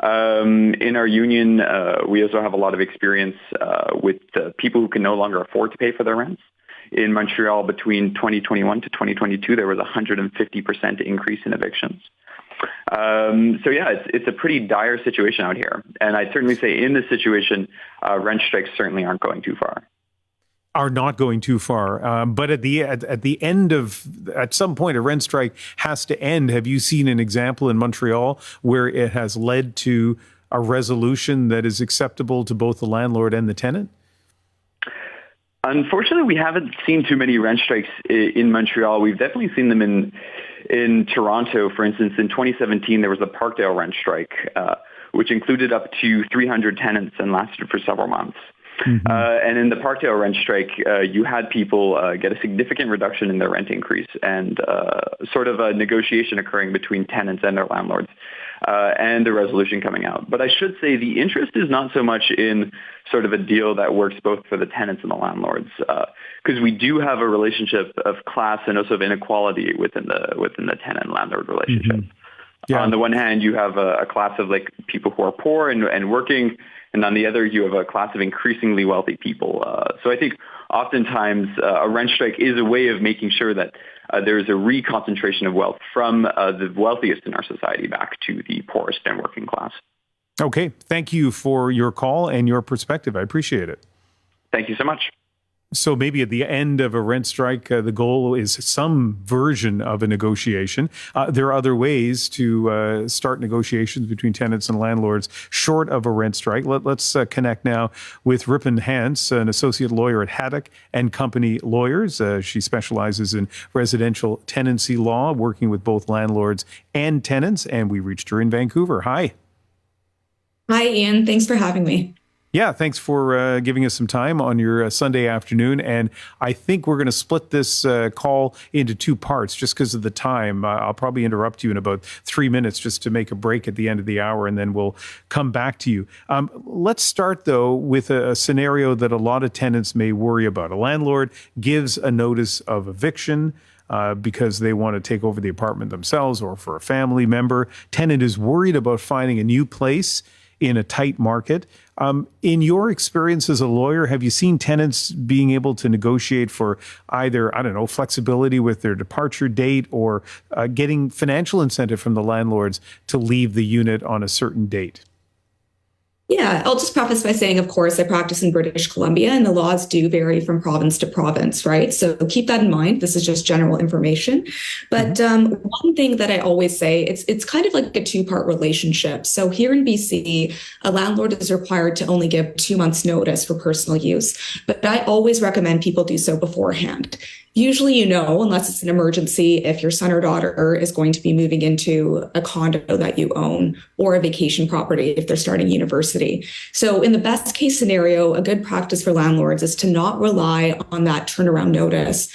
In our union, we also have a lot of experience with people who can no longer afford to pay for their rents. In Montreal, between 2021 to 2022, there was a 150% increase in evictions. So yeah, it's a pretty dire situation out here. And I'd certainly say in this situation, rent strikes certainly aren't going too far. Are not going too far. But at the end at some point, a rent strike has to end. Have you seen an example in Montreal where it has led to a resolution that is acceptable to both the landlord and the tenant? Unfortunately, we haven't seen too many rent strikes in Montreal. We've definitely seen them in Toronto. For instance, in 2017, there was the Parkdale rent strike, which included up to 300 tenants and lasted for several months. And in the Parkdale rent strike, you had people get a significant reduction in their rent increase and sort of a negotiation occurring between tenants and their landlords and the resolution coming out. But I should say the interest is not so much in sort of a deal that works both for the tenants and the landlords, because we do have a relationship of class and also of inequality within the tenant-landlord relationship. On the one hand, you have a class of like people who are poor and working, and on the other, you have a class of increasingly wealthy people. So I think oftentimes a rent strike is a way of making sure that there is a reconcentration of wealth from the wealthiest in our society back to the poorest and working class. Okay. Thank you for your call and your perspective. I appreciate it. Thank you so much. So maybe at the end of a rent strike, the goal is some version of a negotiation. There are other ways to start negotiations between tenants and landlords short of a rent strike. Let's connect now with Ripon Hance, an associate lawyer at Haddock and Company Lawyers. She specializes in residential tenancy law, working with both landlords and tenants. And we reached her in Vancouver. Hi. Hi, Ian. Thanks for having me. Yeah, thanks for giving us some time on your Sunday afternoon. And I think we're going to split this call into two parts just because of the time. I'll probably interrupt you in about 3 minutes just to make a break at the end of the hour, and then we'll come back to you. Let's start, though, with a scenario that a lot of tenants may worry about. A landlord gives a notice of eviction because they want to take over the apartment themselves or for a family member. Tenant is worried about finding a new place in a tight market. In your experience as a lawyer, have you seen tenants being able to negotiate for either, flexibility with their departure date or getting financial incentive from the landlords to leave the unit on a certain date? Yeah, I'll just preface by saying, of course, I practice in British Columbia and the laws do vary from province to province, right? So keep that in mind. This is just general information. But one thing that I always say, it's kind of like a two-part relationship. So here in BC, a landlord is required to only give 2 months notice for personal use. But I always recommend people do so beforehand. Usually, unless it's an emergency, if your son or daughter is going to be moving into a condo that you own or a vacation property if they're starting university. So in the best case scenario, a good practice for landlords is to not rely on that turnaround notice.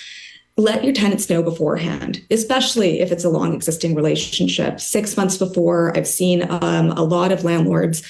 Let your tenants know beforehand, especially if it's a long existing relationship. 6 months before, I've seen a lot of landlords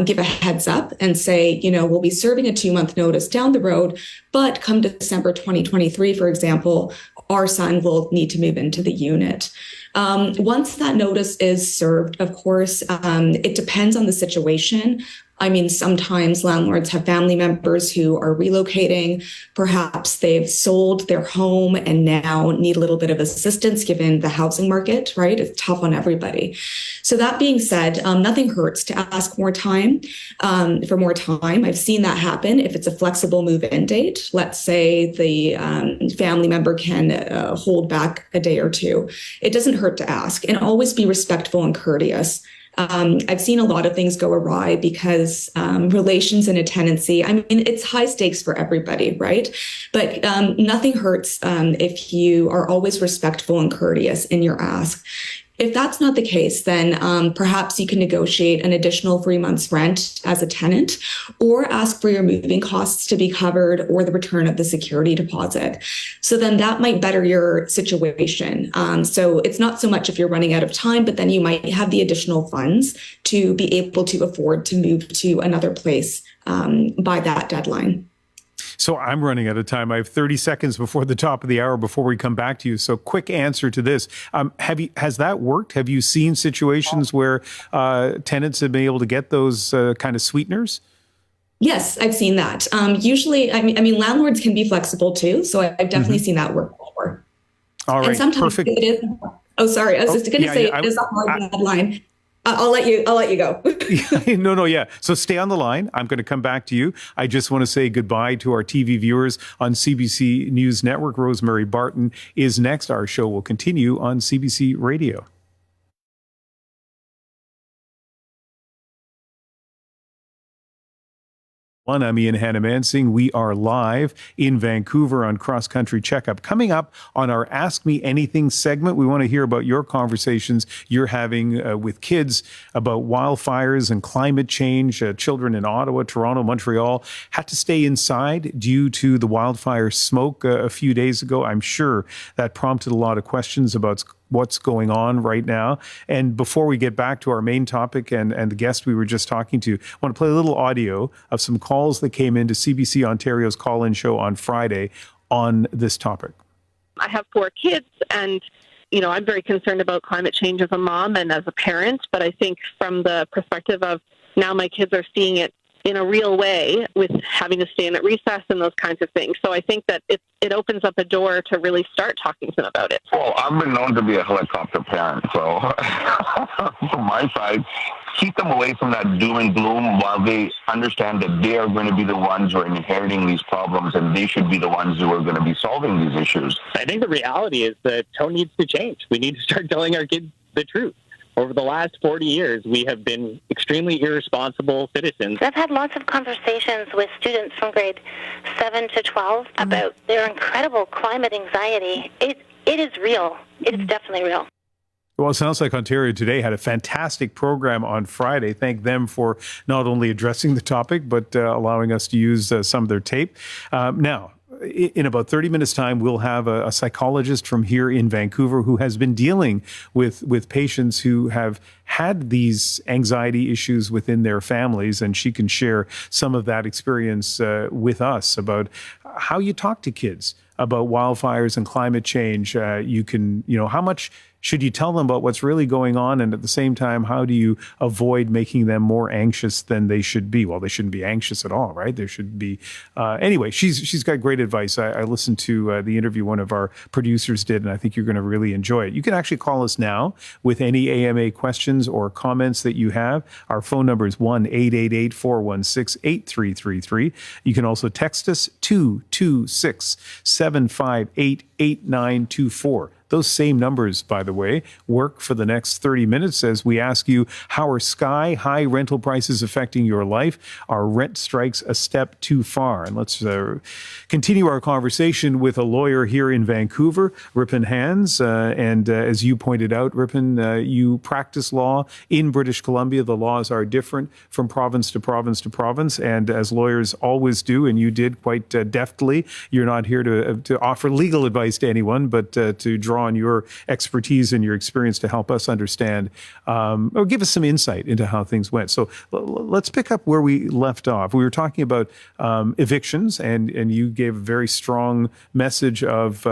give a heads up and say, we'll be serving a 2 month notice down the road, but come December 2023, for example, our son will need to move into the unit. Once that notice is served, of course, it depends on the situation. I mean, sometimes landlords have family members who are relocating. Perhaps they've sold their home and now need a little bit of assistance given the housing market, right? It's tough on everybody. So that being said, nothing hurts to ask more time for more time. I've seen that happen if it's a flexible move-in date. Let's say the family member can hold back a day or two. It doesn't hurt to ask, and always be respectful and courteous. I've seen a lot of things go awry because relations in a tenancy, it's high stakes for everybody, right? But nothing hurts if you are always respectful and courteous in your ask. If that's not the case, then perhaps you can negotiate an additional 3 months rent as a tenant or ask for your moving costs to be covered or the return of the security deposit. So then that might better your situation. So it's not so much if you're running out of time, but then you might have the additional funds to be able to afford to move to another place by that deadline. So I'm running out of time. I have 30 seconds before the top of the hour before we come back to you. So quick answer to this. Has that worked? Have you seen situations where tenants have been able to get those kind of sweeteners? Yes, I've seen that. Usually, landlords can be flexible too. So I've definitely seen that work before. All right, and sometimes perfect. It is. Oh, sorry. I was just going to say it is a hard deadline. I'll let you go. No, yeah. So stay on the line. I'm going to come back to you. I just want to say goodbye to our TV viewers on CBC News Network. Rosemary Barton is next. Our show will continue on CBC Radio. I'm Ian Hannah-Mansing. We are live in Vancouver on Cross Country Checkup. Coming up on our Ask Me Anything segment, we want to hear about your conversations you're having with kids about wildfires and climate change. Children in Ottawa, Toronto, Montreal had to stay inside due to the wildfire smoke a few days ago. I'm sure that prompted a lot of questions about what's going on right now. And before we get back to our main topic and the guest we were just talking to, I want to play a little audio of some calls that came into CBC Ontario's call-in show on Friday on this topic. I have 4 kids, and I'm very concerned about climate change as a mom and as a parent, but I think from the perspective of now my kids are seeing it in a real way with having to stay in at recess and those kinds of things. So I think that it opens up a door to really start talking to them about it. Well, I've been known to be a helicopter parent, so from my side, keep them away from that doom and gloom while they understand that they are going to be the ones who are inheriting these problems and they should be the ones who are going to be solving these issues. I think the reality is the tone needs to change. We need to start telling our kids the truth. Over the last 40 years, we have been extremely irresponsible citizens. I've had lots of conversations with students from grade 7 to 12 about their incredible climate anxiety. It is real. It's definitely real. Well, it sounds like Ontario Today had a fantastic program on Friday. Thank them for not only addressing the topic, but allowing us to use some of their tape. Now, in about 30 minutes' time, we'll have a psychologist from here in Vancouver who has been dealing with patients who have had these anxiety issues within their families, and she can share some of that experience with us about how you talk to kids about wildfires and climate change. How much should you tell them about what's really going on? And at the same time, how do you avoid making them more anxious than they should be? Well, they shouldn't be anxious at all, right? They should be. Anyway, she's got great advice. I listened to the interview one of our producers did, and I think you're going to really enjoy it. You can actually call us now with any AMA questions or comments that you have. Our phone number is 1-888-416-8333. You can also text us 226-758-8924. Those same numbers, by the way, work for the next 30 minutes as we ask you, how are sky-high rental prices affecting your life? Are rent strikes a step too far? And let's continue our conversation with a lawyer here in Vancouver, Ripon Hans. And as you pointed out, Ripon, you practice law in British Columbia. The laws are different from province to province to province. And as lawyers always do, and you did quite deftly, you're not here to offer legal advice to anyone, but to draw on your expertise and your experience to help us understand or give us some insight into how things went. So let's pick up where we left off. We were talking about evictions, and you gave a very strong message of,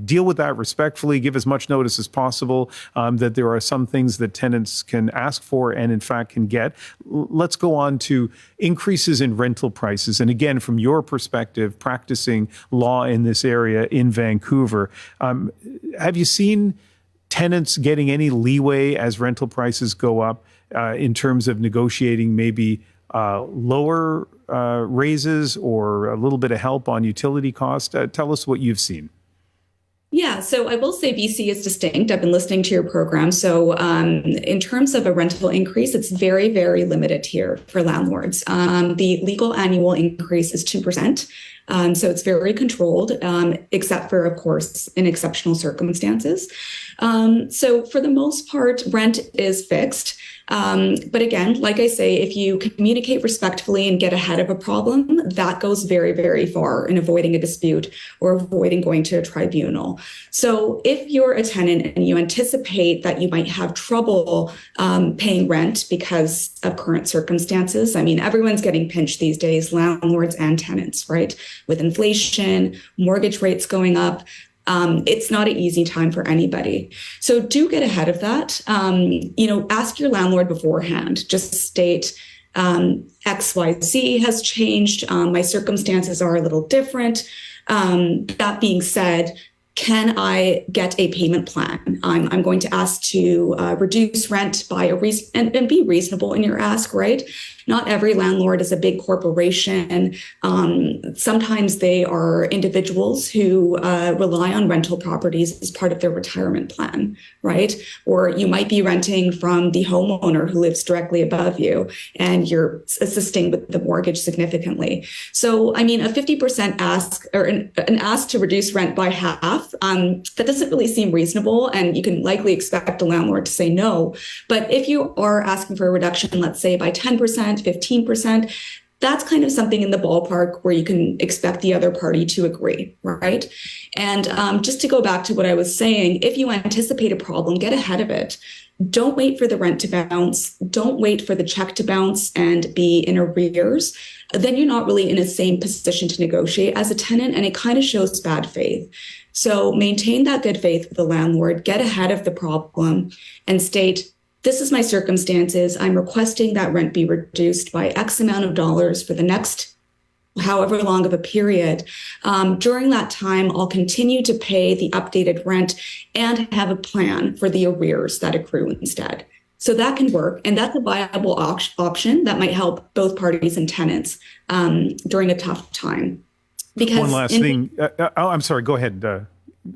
deal with that respectfully, give as much notice as possible, that there are some things that tenants can ask for and in fact can get. Let's go on to increases in rental prices. And again, from your perspective, practicing law in this area in Vancouver, have you seen tenants getting any leeway as rental prices go up in terms of negotiating maybe lower raises or a little bit of help on utility costs? Tell us what you've seen. Yeah, so I will say BC is distinct. I've been listening to your program. So in terms of a rental increase, it's very, very limited here for landlords. The legal annual increase is 2%. So it's very controlled, except for, of course, in exceptional circumstances. So for the most part, rent is fixed. But again, like I say, if you communicate respectfully and get ahead of a problem, that goes very, very far in avoiding a dispute or avoiding going to a tribunal. So if you're a tenant and you anticipate that you might have trouble paying rent because of current circumstances, I mean, everyone's getting pinched these days, landlords and tenants, right? With inflation, mortgage rates going up. It's not an easy time for anybody. So do get ahead of that. Ask your landlord beforehand. Just state XYZ has changed. My circumstances are a little different. That being said, can I get a payment plan? I'm going to ask to reduce rent by and be reasonable in your ask, right? Not every landlord is a big corporation. Sometimes they are individuals who rely on rental properties as part of their retirement plan, right? Or you might be renting from the homeowner who lives directly above you, and you're assisting with the mortgage significantly. So, I mean, a 50% ask, or an ask to reduce rent by half, that doesn't really seem reasonable, and you can likely expect the landlord to say no. But if you are asking for a reduction, let's say by 10%, 15%, that's kind of something in the ballpark where you can expect the other party to agree, right? And just to go back to what I was saying, if you anticipate a problem, get ahead of it. Don't wait for the rent to bounce. Don't wait for the check to bounce and be in arrears. Then you're not really in a same position to negotiate as a tenant, and it kind of shows bad faith. So maintain that good faith with the landlord, get ahead of the problem, and state, this is my circumstances. I'm requesting that rent be reduced by X amount of dollars for the next however long of a period. During that time, I'll continue to pay the updated rent and have a plan for the arrears that accrue instead. So that can work. And that's a viable option that might help both parties and tenants during a tough time. Because one last thing. I'm sorry. Go ahead.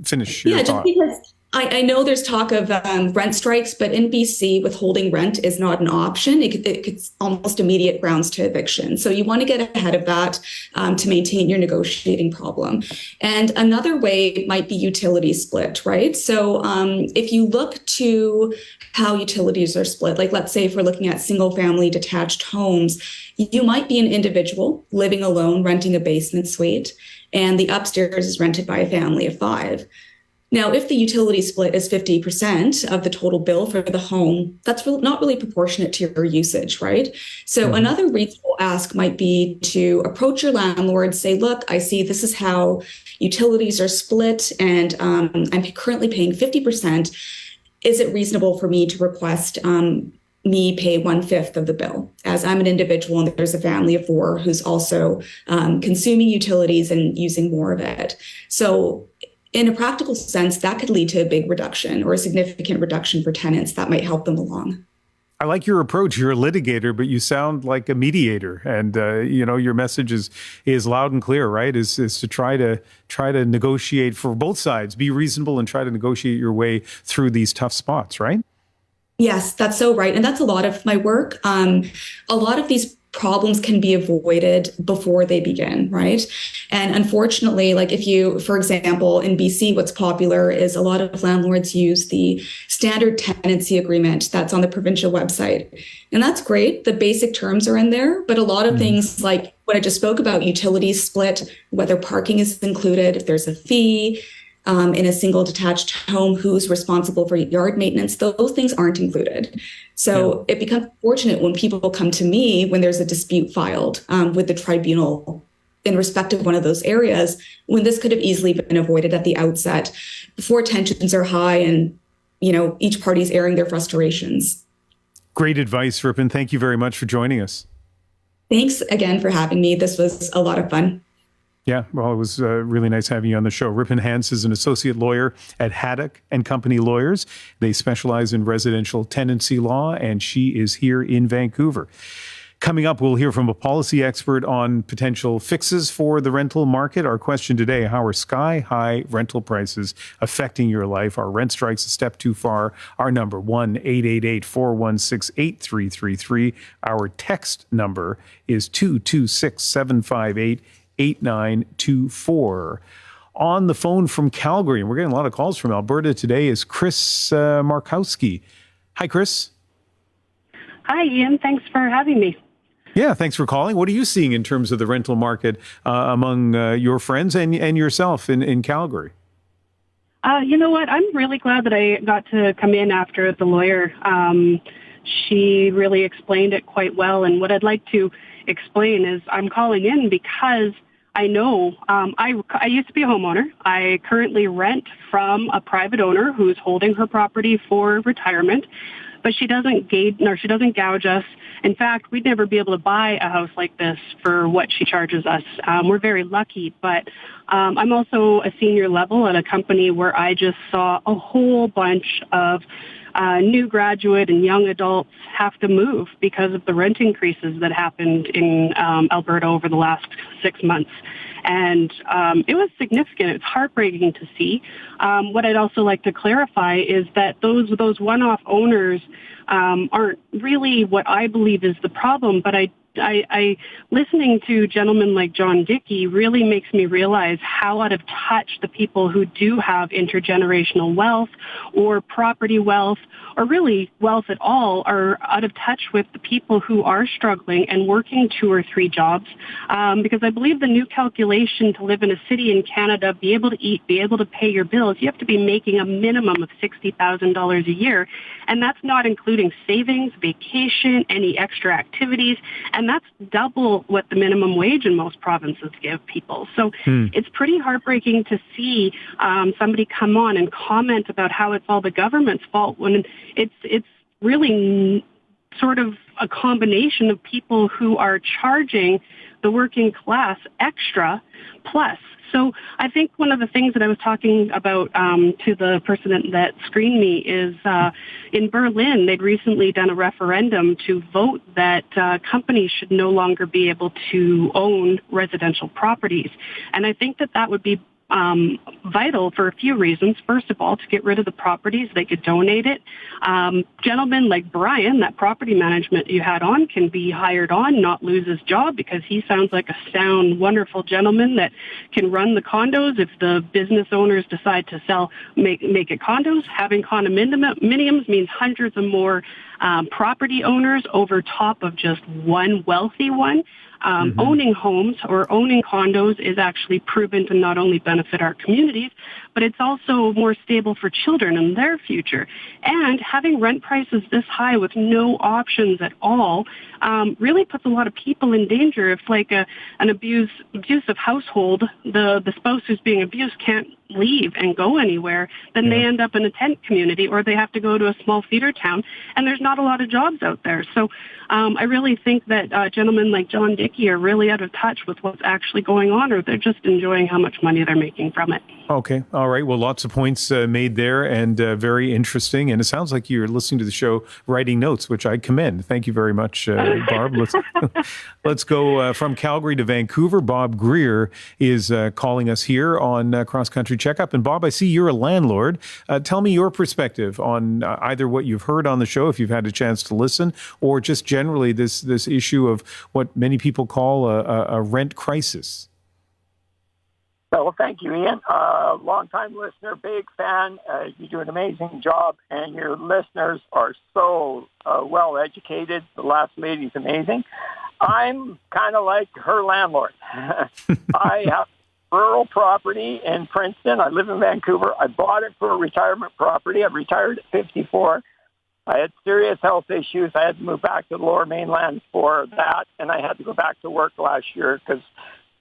Finish your thought. Just because I know there's talk of rent strikes, but in BC, withholding rent is not an option. It's almost immediate grounds to eviction. So you want to get ahead of that to maintain your negotiating problem. And another way might be utility split, right? So if you look to how utilities are split, like let's say if we're looking at single family detached homes, you might be an individual living alone, renting a basement suite, and the upstairs is rented by a family of 5. Now, if the utility split is 50% of the total bill for the home, that's not really proportionate to your usage, right? So another reasonable ask might be to approach your landlord, say, look, I see this is how utilities are split, and I'm currently paying 50%. Is it reasonable for me to request me pay 1/5 of the bill, as I'm an individual and there's a family of 4 who's also consuming utilities and using more of it? So in a practical sense, that could lead to a big reduction or a significant reduction for tenants that might help them along. I like your approach. You're a litigator, but you sound like a mediator, and your message is loud and clear, right? Is to try to negotiate for both sides, be reasonable, and try to negotiate your way through these tough spots, right? Yes, that's so right, and that's a lot of my work. A lot of these problems can be avoided before they begin, right? And unfortunately, like if you, for example, in BC, what's popular is a lot of landlords use the standard tenancy agreement that's on the provincial website. And that's great. The basic terms are in there, but a lot of things like what I just spoke about, utilities split, whether parking is included, if there's a fee, in a single detached home, who's responsible for yard maintenance, those things aren't included. So it becomes unfortunate when people come to me when there's a dispute filed with the tribunal in respect of one of those areas, when this could have easily been avoided at the outset before tensions are high and, each party's airing their frustrations. Great advice, Ripon. Thank you very much for joining us. Thanks again for having me. This was a lot of fun. Yeah, well, it was really nice having you on the show. Ripon Hance is an associate lawyer at Haddock and Company Lawyers. They specialize in residential tenancy law, and she is here in Vancouver. Coming up, we'll hear from a policy expert on potential fixes for the rental market. Our question today, how are sky-high rental prices affecting your life? Are rent strikes a step too far? Our number, 1-888-416-8333. Our text number is 226-758-8924. On the phone from Calgary, and we're getting a lot of calls from Alberta today, is Chris Markowski. Hi, Chris. Hi, Ian. Thanks for having me. Yeah, thanks for calling. What are you seeing in terms of the rental market among your friends and yourself in Calgary? You know what? I'm really glad that I got to come in after the lawyer. She really explained it quite well. And what I'd like to explain is I'm calling in because I know I used to be a homeowner. I currently rent from a private owner who's holding her property for retirement, but she doesn't gouge us. In fact, we'd never be able to buy a house like this for what she charges us. We're very lucky, but I'm also a senior level at a company where I just saw a whole bunch of new graduate and young adults have to move because of the rent increases that happened in Alberta over the last 6 months. And it was significant. It's heartbreaking to see. What I'd also like to clarify is that those one-off owners aren't really what I believe is the problem, but I listening to gentlemen like John Dickey really makes me realize how out of touch the people who do have intergenerational wealth or property wealth or really wealth at all are out of touch with the people who are struggling and working 2 or 3 jobs. Because I believe the new calculation to live in a city in Canada, be able to eat, be able to pay your bills, you have to be making a minimum of $60,000 a year. And that's not including savings, vacation, any extra activities. And that's double what the minimum wage in most provinces give people. So it's pretty heartbreaking to see somebody come on and comment about how it's all the government's fault when it's really sort of a combination of people who are charging the working class extra plus. So I think one of the things that I was talking about to the person that screened me is in Berlin, they'd recently done a referendum to vote that companies should no longer be able to own residential properties. And I think that would be vital for a few reasons. First of all, to get rid of the properties, they could donate it. Gentlemen like Brian, that property management you had on, can be hired on, not lose his job, because he sounds like a sound, wonderful gentleman that can run the condos. If the business owners decide to make it condos, having condominiums means hundreds of more property owners over top of just one wealthy one. Owning homes or owning condos is actually proven to not only benefit our communities, but it's also more stable for children and their future. And having rent prices this high with no options at all really puts a lot of people in danger. If like an abusive household, the spouse who's being abused can't leave and go anywhere, then they end up in a tent community, or they have to go to a small feeder town, and there's not a lot of jobs out there. So I really think that gentlemen like John Dickey are really out of touch with what's actually going on, or they're just enjoying how much money they're making from it. Okay. All right. Well, lots of points made there, and very interesting. And it sounds like you're listening to the show, writing notes, which I commend. Thank you very much, Barb. Let's go from Calgary to Vancouver. Bob Greer is calling us here on Cross Country Checkup. And Bob, I see you're a landlord. Tell me your perspective on either what you've heard on the show, if you've had a chance to listen, or just generally this issue of what many people call a rent crisis. Well, thank you, Ian. Long-time listener, big fan. You do an amazing job, and your listeners are so well-educated. The last lady's amazing. I'm kind of like her landlord. I have rural property in Princeton. I live in Vancouver. I bought it for a retirement property. I retired at 54. I had serious health issues. I had to move back to the Lower Mainland for that, and I had to go back to work last year because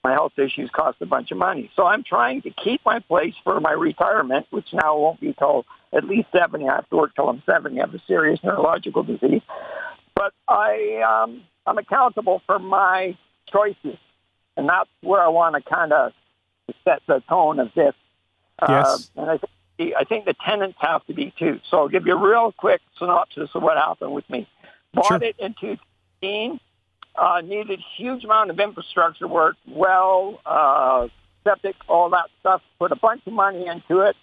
my health issues cost a bunch of money. So I'm trying to keep my place for my retirement, which now won't be till at least 70. I have to work till I'm 70. I have a serious neurological disease. But I'm accountable for my choices, and that's where I want to kind of set the tone of this. Yes. And I think the tenants have to be too. So I'll give you a real quick synopsis of what happened with me. Bought it in 2015. Needed huge amount of infrastructure work, septic, all that stuff. Put a bunch of money into it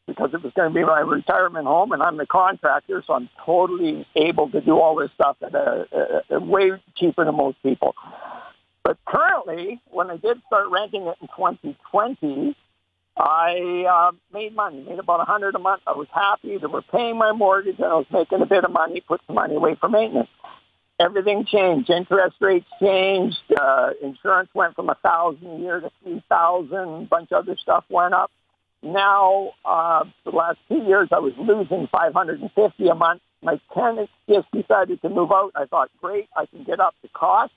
because it was going to be my retirement home, and I'm the contractor, so I'm totally able to do all this stuff at a way cheaper than most people. But currently, when I did start renting it in 2020, I made money, made about $100 a month. I was happy. They were paying my mortgage, and I was making a bit of money, put some money away for maintenance. Everything changed. Interest rates changed. Insurance went from $1,000 a year to $3,000. A bunch of other stuff went up. Now, the last 2 years, I was losing $550 a month. My tenants just decided to move out. I thought, great, I can get up to cost,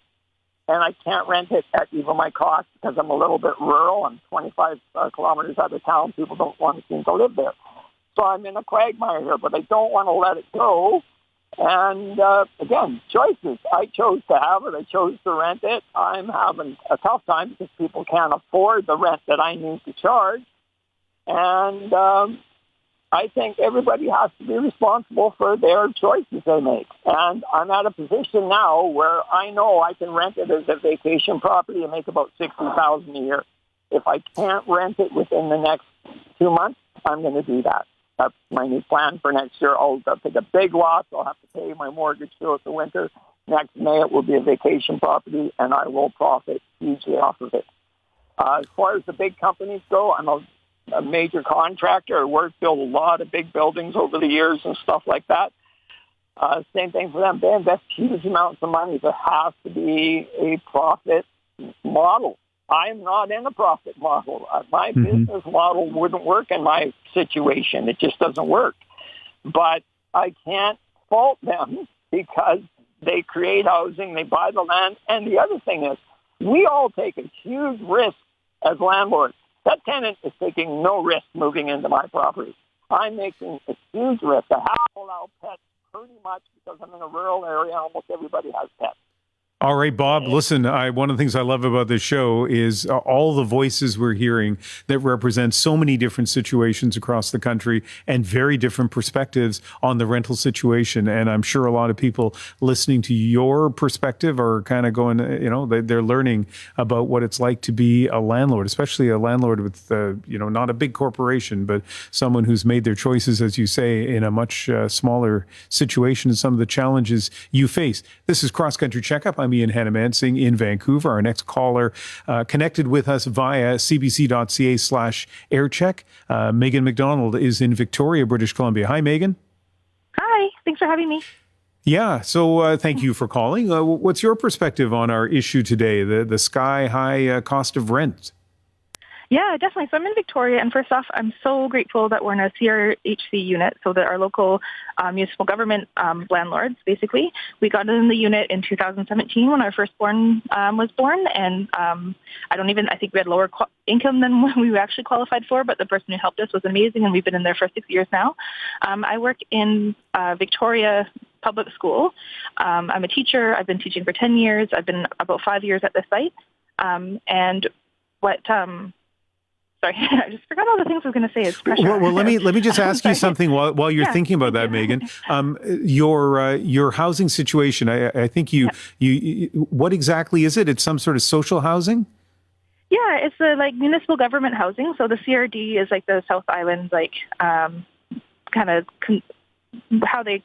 and I can't rent it at even my cost because I'm a little bit rural. I'm 25 kilometers out of town. People don't want to seem to live there. So I'm in a quagmire here, but I don't want to let it go. And again, choices. I chose to have it. I chose to rent it. I'm having a tough time because people can't afford the rent that I need to charge. And I think everybody has to be responsible for their choices they make. And I'm at a position now where I know I can rent it as a vacation property and make about $60,000 a year. If I can't rent it within the next 2 months, I'm going to do that. That's my new plan for next year. I'll take a big loss. I'll have to pay my mortgage throughout the winter. Next May, it will be a vacation property, and I will profit hugely off of it. As far as the big companies go, I'm a major contractor. I built a lot of big buildings over the years and stuff like that. Same thing for them. They invest huge amounts of money. There has to be a profit model. I'm not in a profit model. My business model wouldn't work in my situation. It just doesn't work. But I can't fault them because they create housing, they buy the land. And the other thing is, we all take a huge risk as landlords. That tenant is taking no risk moving into my property. I'm making a huge risk. I have to allow pets pretty much because I'm in a rural area. Almost everybody has pets. All right, Bob, listen, one of the things I love about this show is all the voices we're hearing that represent so many different situations across the country and very different perspectives on the rental situation. And I'm sure a lot of people listening to your perspective are kind of going, they're learning about what it's like to be a landlord, especially a landlord with, not a big corporation, but someone who's made their choices, as you say, in a much smaller situation and some of the challenges you face. This is Cross Country Checkup. I'm Ian Hannamansing in Vancouver. Our next caller connected with us via cbc.ca/aircheck. Megan McDonald is in Victoria, British Columbia. Hi, Megan. Hi. Thanks for having me. Yeah. So thank you for calling. What's your perspective on our issue today, the sky-high cost of rent? Yeah, definitely. So I'm in Victoria, and first off, I'm so grateful that we're in a CRHC unit, so that our local municipal government landlords, basically, we got in the unit in 2017 when our firstborn was born, and I think we had lower income than we actually qualified for, but the person who helped us was amazing, and we've been in there for 6 years now. I work in Victoria Public School. I'm a teacher. I've been teaching for 10 years. I've been about 5 years at the site. Sorry, I just forgot all the things I was going to say. It's pressure. Well, let me just ask you something while you're thinking about that, Megan. Your housing situation. I think you what exactly is it? It's some sort of social housing? Yeah, it's the municipal government housing. So the CRD is like the South Island, how the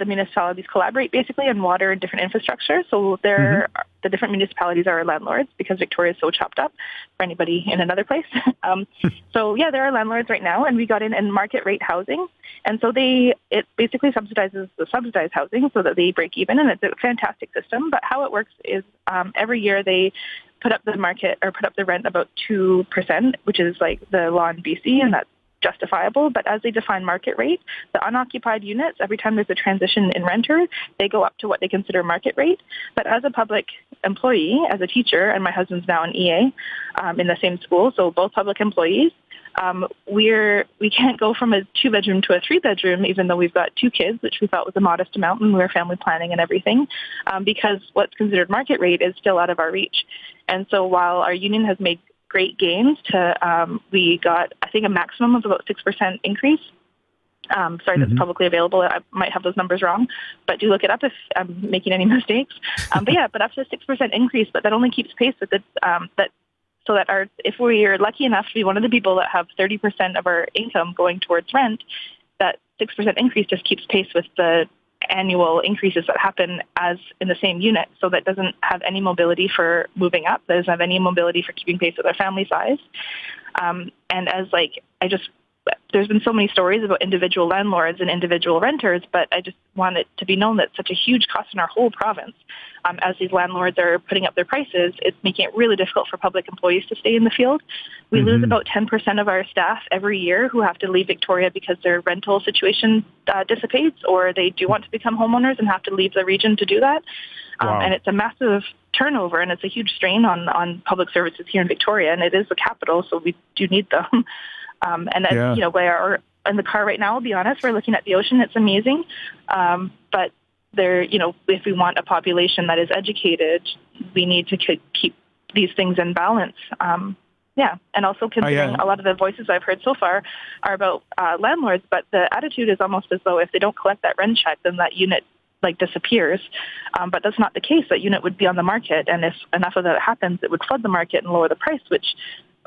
municipalities collaborate basically on water and different infrastructure. So the different municipalities are our landlords because Victoria is so chopped up for anybody in another place. There are landlords right now, and we got in market rate housing. And so it basically subsidizes the subsidized housing so that they break even, and it's a fantastic system. But how it works is every year they put up the rent about 2%, which is like the law in BC, and that's justifiable. But as they define market rate, the unoccupied units, every time there's a transition in renter, they go up to what they consider market rate. But as a public employee, as a teacher, and my husband's now an EA in the same school, so both public employees, we can't go from a 2-bedroom to a 3-bedroom, even though we've got 2 kids, which we thought was a modest amount when we were family planning and everything, because what's considered market rate is still out of our reach. And so while our union has made great gains we got, I think, a maximum of about 6% increase. That's publicly available. I might have those numbers wrong, but do look it up if I'm making any mistakes. But up to a 6% increase, but that only keeps pace with it. If we're lucky enough to be one of the people that have 30% of our income going towards rent, that 6% increase just keeps pace with the annual increases that happen as in the same unit. So that doesn't have any mobility for moving up. That doesn't have any mobility for keeping pace with our family size. There's been so many stories about individual landlords and individual renters, but I just want it to be known that such a huge cost in our whole province. As these landlords are putting up their prices, it's making it really difficult for public employees to stay in the field. We lose about 10% of our staff every year who have to leave Victoria because their rental situation dissipates, or they do want to become homeowners and have to leave the region to do that. Wow. And it's a massive turnover, and it's a huge strain on public services here in Victoria, and it is the capital, so we do need them. We're in the car right now, I'll be honest, we're looking at the ocean. It's amazing. But if we want a population that is educated, we need to keep these things in balance. Yeah, and also considering a lot of the voices I've heard so far are about landlords, but the attitude is almost as though if they don't collect that rent check, then that unit disappears. But that's not the case. That unit would be on the market, and if enough of that happens, it would flood the market and lower the price, which,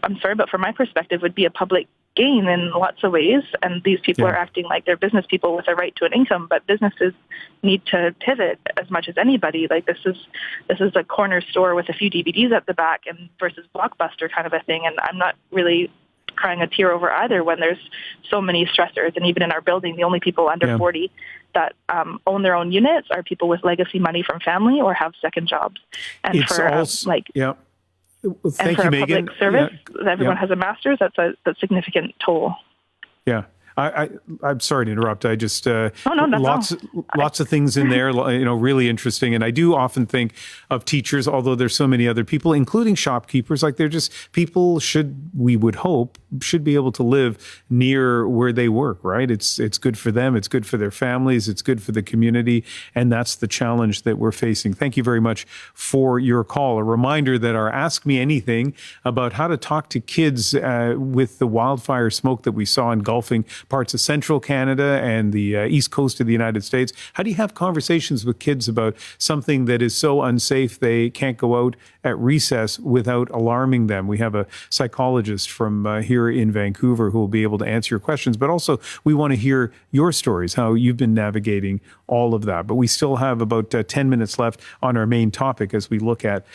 I'm sorry, but from my perspective, would be a public gain in lots of ways. And these people are acting like they're business people with a right to an income, but businesses need to pivot as much as anybody. Like this is a corner store with a few DVDs at the back and versus Blockbuster kind of a thing. And I'm not really crying a tear over either when there's so many stressors. And even in our building, the only people under 40 that own their own units are people with legacy money from family or have second jobs. And it's for Well, thank and for you, a Megan. public service, everyone has a master's. That's a significant toll. Yeah. I'm sorry to interrupt. I just lots of things in there, really interesting. And I do often think of teachers, although there's so many other people, including shopkeepers. Like they're just people we would hope should be able to live near where they work. Right? It's good for them. It's good for their families. It's good for the community, and that's the challenge that we're facing. Thank you very much for your call. A reminder that our Ask Me Anything about how to talk to kids with the wildfire smoke that we saw engulfing parts of central Canada and the east coast of the United States. How do you have conversations with kids about something that is so unsafe they can't go out at recess without alarming them? We have a psychologist from here in Vancouver who will be able to answer your questions, but also we want to hear your stories, how you've been navigating all of that. But we still have about 10 minutes left on our main topic as we look at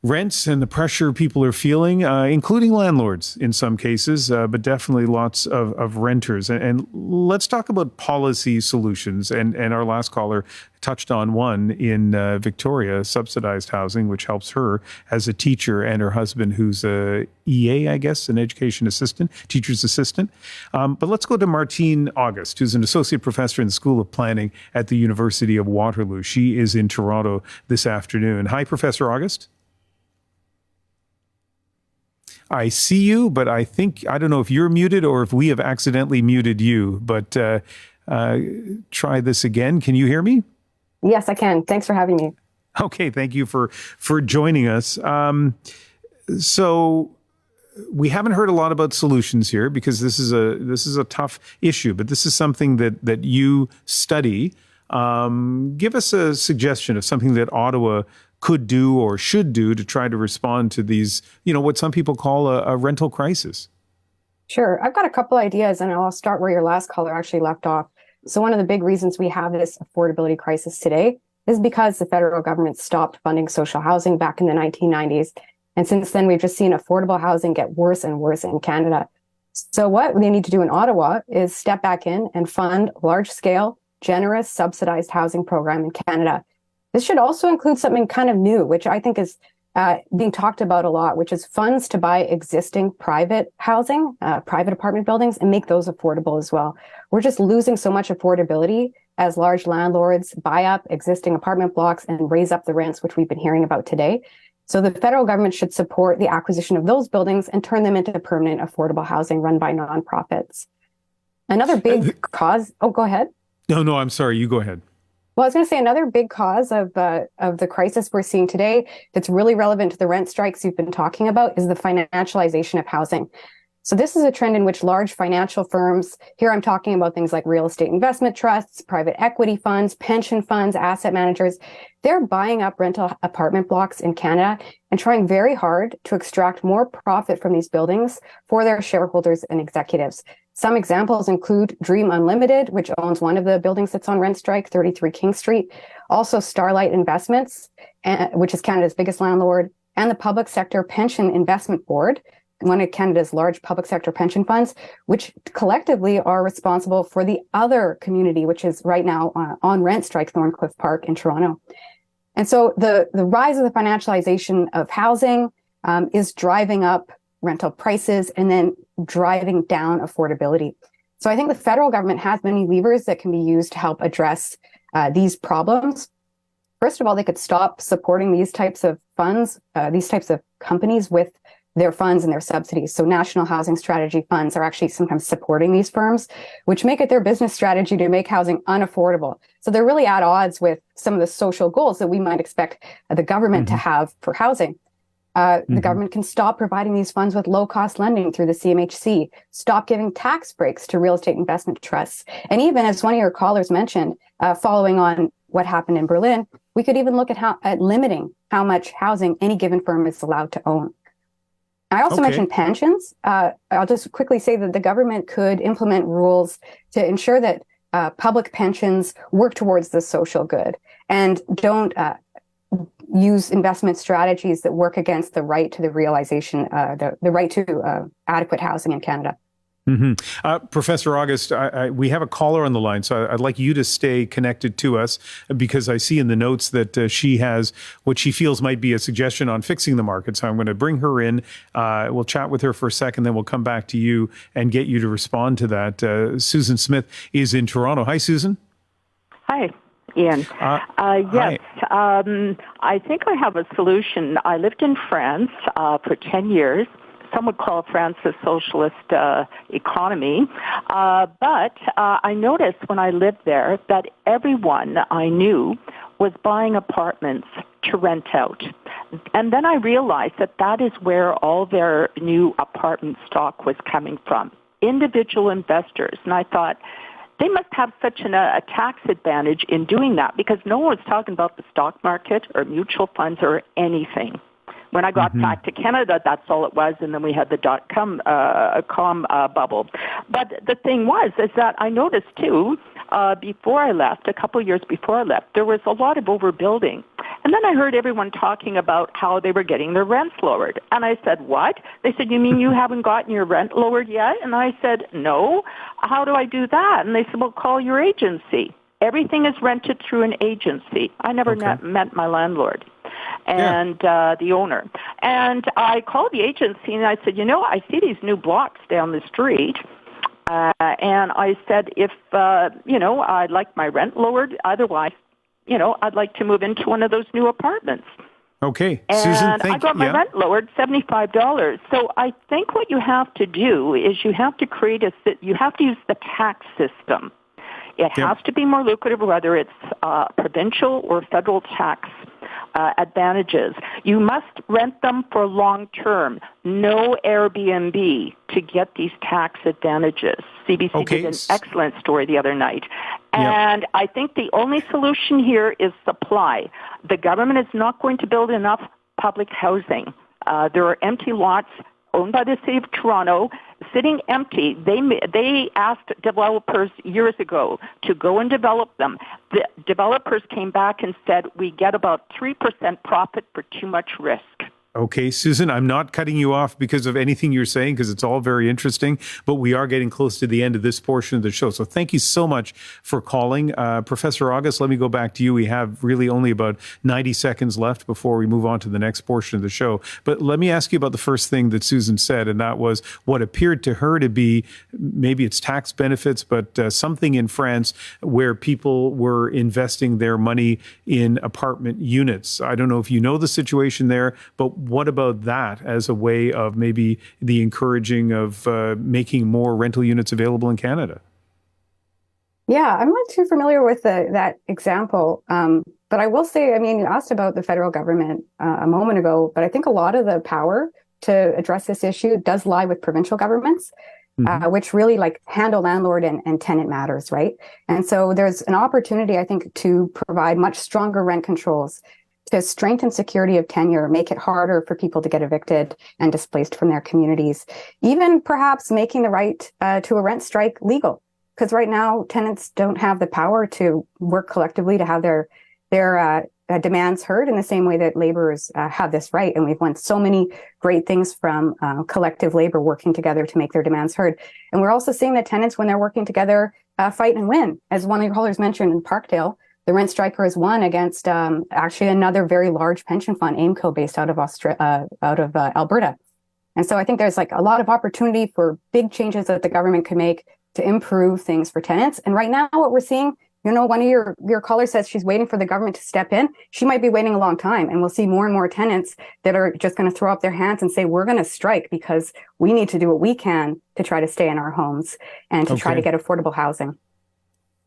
rents and the pressure people are feeling, including landlords in some cases, but definitely lots of renters. And let's talk about policy solutions. And our last caller touched on one in Victoria, subsidized housing, which helps her as a teacher and her husband, who's a EA, I guess, an education assistant, teacher's assistant. But let's go to Martine August, who's an associate professor in the School of Planning at the University of Waterloo. She is in Toronto this afternoon. Hi, Professor August. I see you, but I don't know if you're muted or if we have accidentally muted you, but try this again. Can you hear me? Yes, I can. Thanks for having me. Okay. Thank you for joining us. So we haven't heard a lot about solutions here because this is a tough issue, but this is something that you study. Give us a suggestion of something that Ottawa could do or should do to try to respond to these, what some people call a rental crisis. Sure. I've got a couple ideas, and I'll start where your last caller actually left off. So one of the big reasons we have this affordability crisis today is because the federal government stopped funding social housing back in the 1990s. And since then, we've just seen affordable housing get worse and worse in Canada. So what they need to do in Ottawa is step back in and fund large-scale, generous, subsidized housing program in Canada. This should also include something kind of new, which I think is being talked about a lot, which is funds to buy existing private housing, private apartment buildings, and make those affordable as well. We're just losing so much affordability as large landlords buy up existing apartment blocks and raise up the rents, which we've been hearing about today. So the federal government should support the acquisition of those buildings and turn them into permanent affordable housing run by nonprofits. Another big cause. Oh, go ahead. No, I'm sorry. You go ahead. Well, I was going to say another big cause of the crisis we're seeing today that's really relevant to the rent strikes you've been talking about is the financialization of housing. So this is a trend in which large financial firms, here I'm talking about things like real estate investment trusts, private equity funds, pension funds, asset managers, they're buying up rental apartment blocks in Canada and trying very hard to extract more profit from these buildings for their shareholders and executives. Some examples include Dream Unlimited, which owns one of the buildings that's on rent strike, 33 King Street. Also Starlight Investments, which is Canada's biggest landlord, and the Public Sector Pension Investment Board, one of Canada's large public sector pension funds, which collectively are responsible for the other community, which is right now on rent strike, Thorncliffe Park in Toronto. And so the rise of the financialization of housing is driving up rental prices and then driving down affordability. So I think the federal government has many levers that can be used to help address these problems. First of all, they could stop supporting these types of funds, these types of companies with their funds and their subsidies. So national housing strategy funds are actually sometimes supporting these firms, which make it their business strategy to make housing unaffordable. So they're really at odds with some of the social goals that we might expect the government to have for housing. The government can stop providing these funds with low-cost lending through the CMHC, stop giving tax breaks to real estate investment trusts. And even, as one of your callers mentioned, following on what happened in Berlin, we could even look at limiting how much housing any given firm is allowed to own. I also mentioned pensions. I'll just quickly say that the government could implement rules to ensure that public pensions work towards the social good and don't use investment strategies that work against the right to the realization, the right to adequate housing in Canada. Professor August, we have a caller on the line, so I'd like you to stay connected to us, because I see in the notes that she has what she feels might be a suggestion on fixing the market. So I'm going to bring her in. We'll chat with her for a second, then we'll come back to you and get you to respond to that. Susan Smith is in Toronto. Hi, Susan. Hi, Ian. Yes, I think I have a solution. I lived in France for 10 years. Some would call France a socialist economy. But I noticed when I lived there that everyone I knew was buying apartments to rent out. And then I realized that that is where all their new apartment stock was coming from, individual investors. And I thought, they must have such a tax advantage in doing that, because no one was talking about the stock market or mutual funds or anything. When I got back to Canada, that's all it was, and then we had the .com bubble. But the thing is that I noticed too, before I left, a couple of years before I left, there was a lot of overbuilding. And then I heard everyone talking about how they were getting their rents lowered. And I said, what? They said, you mean you haven't gotten your rent lowered yet? And I said, no. How do I do that? And they said, well, call your agency. Everything is rented through an agency. I never met my landlord and the owner. And I called the agency and I said, I see these new blocks down the street. And I said, if, I'd like my rent lowered, otherwise, I'd like to move into one of those new apartments. Okay. And Susan, I got my rent lowered $75. So I think what you have to do is you have to you have to use the tax system. It has to be more lucrative, whether it's provincial or federal tax advantages. You must rent them for long term. No Airbnb to get these tax advantages. CBC did an excellent story the other night. And I think the only solution here is supply. The government is not going to build enough public housing. There are empty lots owned by the City of Toronto, sitting empty. They asked developers years ago to go and develop them. The developers came back and said, we get about 3% profit for too much risk. Okay, Susan, I'm not cutting you off because of anything you're saying, because it's all very interesting, but we are getting close to the end of this portion of the show. So thank you so much for calling. Professor August, let me go back to you. We have really only about 90 seconds left before we move on to the next portion of the show. But let me ask you about the first thing that Susan said, and that was what appeared to her to be, maybe it's tax benefits, but something in France where people were investing their money in apartment units. I don't know if you know the situation there, but what about that as a way of maybe the encouraging of making more rental units available in Canada? Yeah, I'm not too familiar with that example. But I will say, you asked about the federal government a moment ago, but I think a lot of the power to address this issue does lie with provincial governments, which really handle landlord and tenant matters, right? And so there's an opportunity, I think, to provide much stronger rent controls to strengthen security of tenure, make it harder for people to get evicted and displaced from their communities, even perhaps making the right to a rent strike legal. Because right now, tenants don't have the power to work collectively to have their demands heard in the same way that laborers have this right. And we've won so many great things from collective labor working together to make their demands heard. And we're also seeing that tenants, when they're working together, fight and win. As one of your callers mentioned in Parkdale, the rent striker has won against actually another very large pension fund, AIMCO, based out of Alberta. And so I think there's a lot of opportunity for big changes that the government could make to improve things for tenants. And right now, what we're seeing, one of your callers says she's waiting for the government to step in. She might be waiting a long time, and we'll see more and more tenants that are just going to throw up their hands and say, we're going to strike because we need to do what we can to try to stay in our homes and to try to get affordable housing.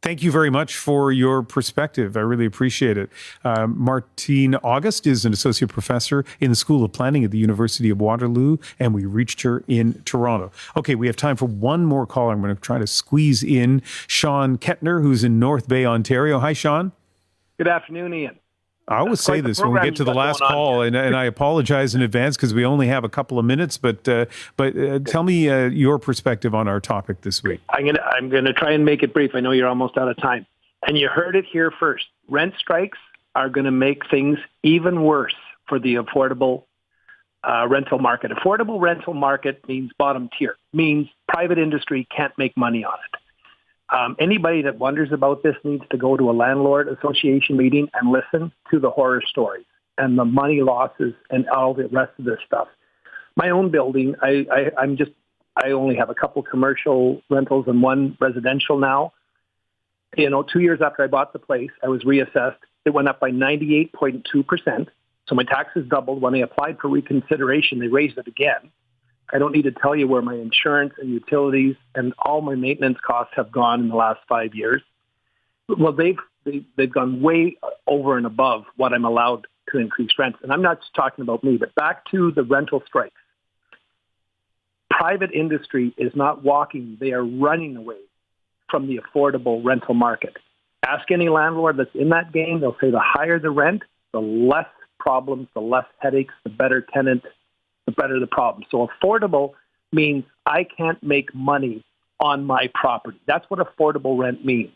Thank you very much for your perspective. I really appreciate it. Martine August is an associate professor in the School of Planning at the University of Waterloo, and we reached her in Toronto. Okay, we have time for one more caller. I'm going to try to squeeze in Sean Kettner, who's in North Bay, Ontario. Hi, Sean. Good afternoon, Ian. I always say this when we get to the last call, and I apologize in advance because we only have a couple of minutes. But tell me your perspective on our topic this week. I'm gonna try and make it brief. I know you're almost out of time, and you heard it here first. Rent strikes are going to make things even worse for the affordable rental market. Affordable rental market means bottom tier, means private industry can't make money on it. Anybody that wonders about this needs to go to a landlord association meeting and listen to the horror stories and the money losses and all the rest of this stuff. My own building, I only have a couple commercial rentals and one residential now. 2 years after I bought the place, I was reassessed. It went up by 98.2%. So my taxes doubled. When I applied for reconsideration, they raised it again. I don't need to tell you where my insurance and utilities and all my maintenance costs have gone in the last 5 years. Well, they've gone way over and above what I'm allowed to increase rents. And I'm not just talking about me, but back to the rental strikes. Private industry is not walking. They are running away from the affordable rental market. Ask any landlord that's in that game. They'll say the higher the rent, the less problems, the less headaches, the better tenant, the better the problem. So affordable means I can't make money on my property. That's what affordable rent means.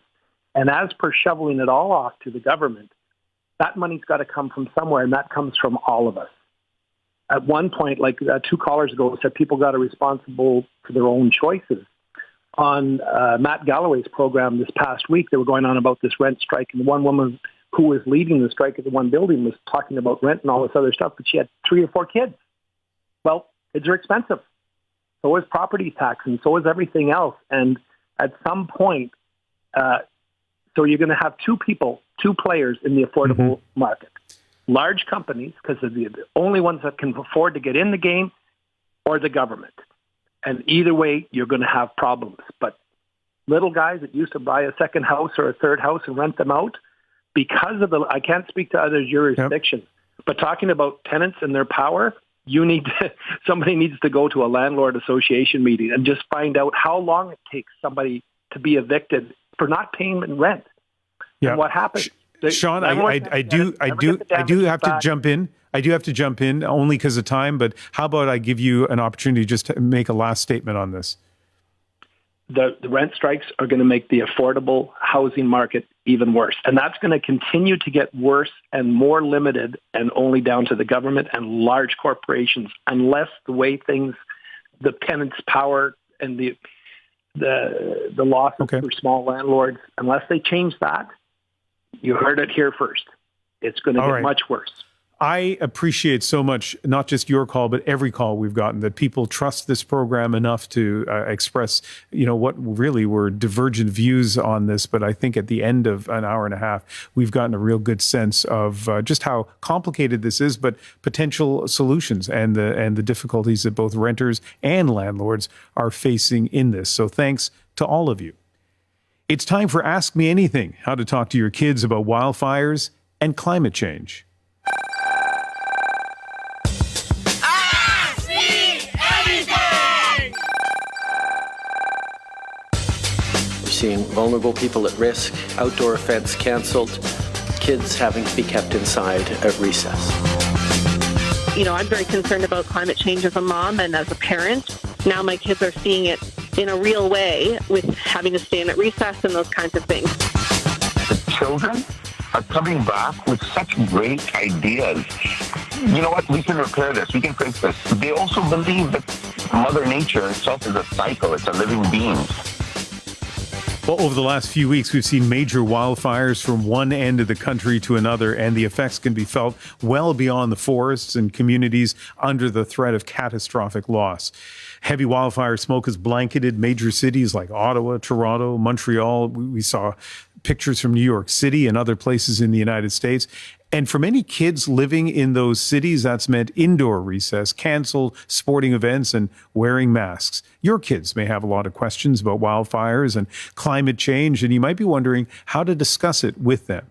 And as per shoveling it all off to the government, that money's got to come from somewhere, and that comes from all of us. At one point, like 2 callers ago, said people got responsible for their own choices. On Matt Galloway's program this past week, they were going on about this rent strike, and one woman who was leading the strike at the one building was talking about rent and all this other stuff, but she had 3 or 4 kids. Well, kids are expensive. So is property tax, and so is everything else. And at some point, so you're going to have 2 players in the affordable market. Large companies, because they're the only ones that can afford to get in the game, or the government. And either way, you're going to have problems. But little guys that used to buy a second house or a third house and rent them out, because of I can't speak to other jurisdictions, but talking about tenants and their power, somebody needs to go to a landlord association meeting and just find out how long it takes somebody to be evicted for not paying rent. Yeah. And what happens. Sean, I do have to jump in. I do have to jump in only because of time, but how about I give you an opportunity just to make a last statement on this? The rent strikes are going to make the affordable housing market even worse. And that's going to continue to get worse and more limited and only down to the government and large corporations, unless the way the tenants' power and the losses for small landlords, unless they change that, you heard it here first. It's going to get much worse. I appreciate so much, not just your call, but every call we've gotten, that people trust this program enough to express, what really were divergent views on this. But I think at the end of an hour and a half, we've gotten a real good sense of just how complicated this is, but potential solutions and the difficulties that both renters and landlords are facing in this. So thanks to all of you. It's time for Ask Me Anything, how to talk to your kids about wildfires and climate change. Seeing vulnerable people at risk, outdoor events canceled, kids having to be kept inside at recess. I'm very concerned about climate change as a mom and as a parent. Now my kids are seeing it in a real way with having to stay in at recess and those kinds of things. The children are coming back with such great ideas. You know what? We can repair this. We can fix this. They also believe that Mother Nature itself is a cycle. It's a living being. Well, over the last few weeks, we've seen major wildfires from one end of the country to another, and the effects can be felt well beyond the forests and communities under the threat of catastrophic loss. Heavy wildfire smoke has blanketed major cities like Ottawa, Toronto, Montreal. We saw pictures from New York City and other places in the United States. And for many kids living in those cities, that's meant indoor recess, canceled sporting events, and wearing masks. Your kids may have a lot of questions about wildfires and climate change, and you might be wondering how to discuss it with them.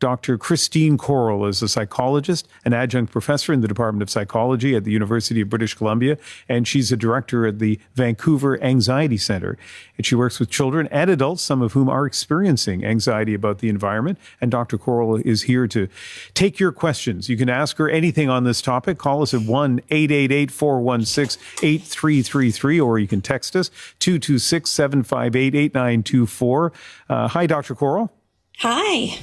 Dr. Christine Correll is a psychologist, an adjunct professor in the Department of Psychology at the University of British Columbia, and she's a director at the Vancouver Anxiety Center. And she works with children and adults, some of whom are experiencing anxiety about the environment. And Dr. Correll is here to take your questions. You can ask her anything on this topic. Call us at 1-888-416-8333, or you can text us 226-758-8924. Hi, Dr. Correll. Hi.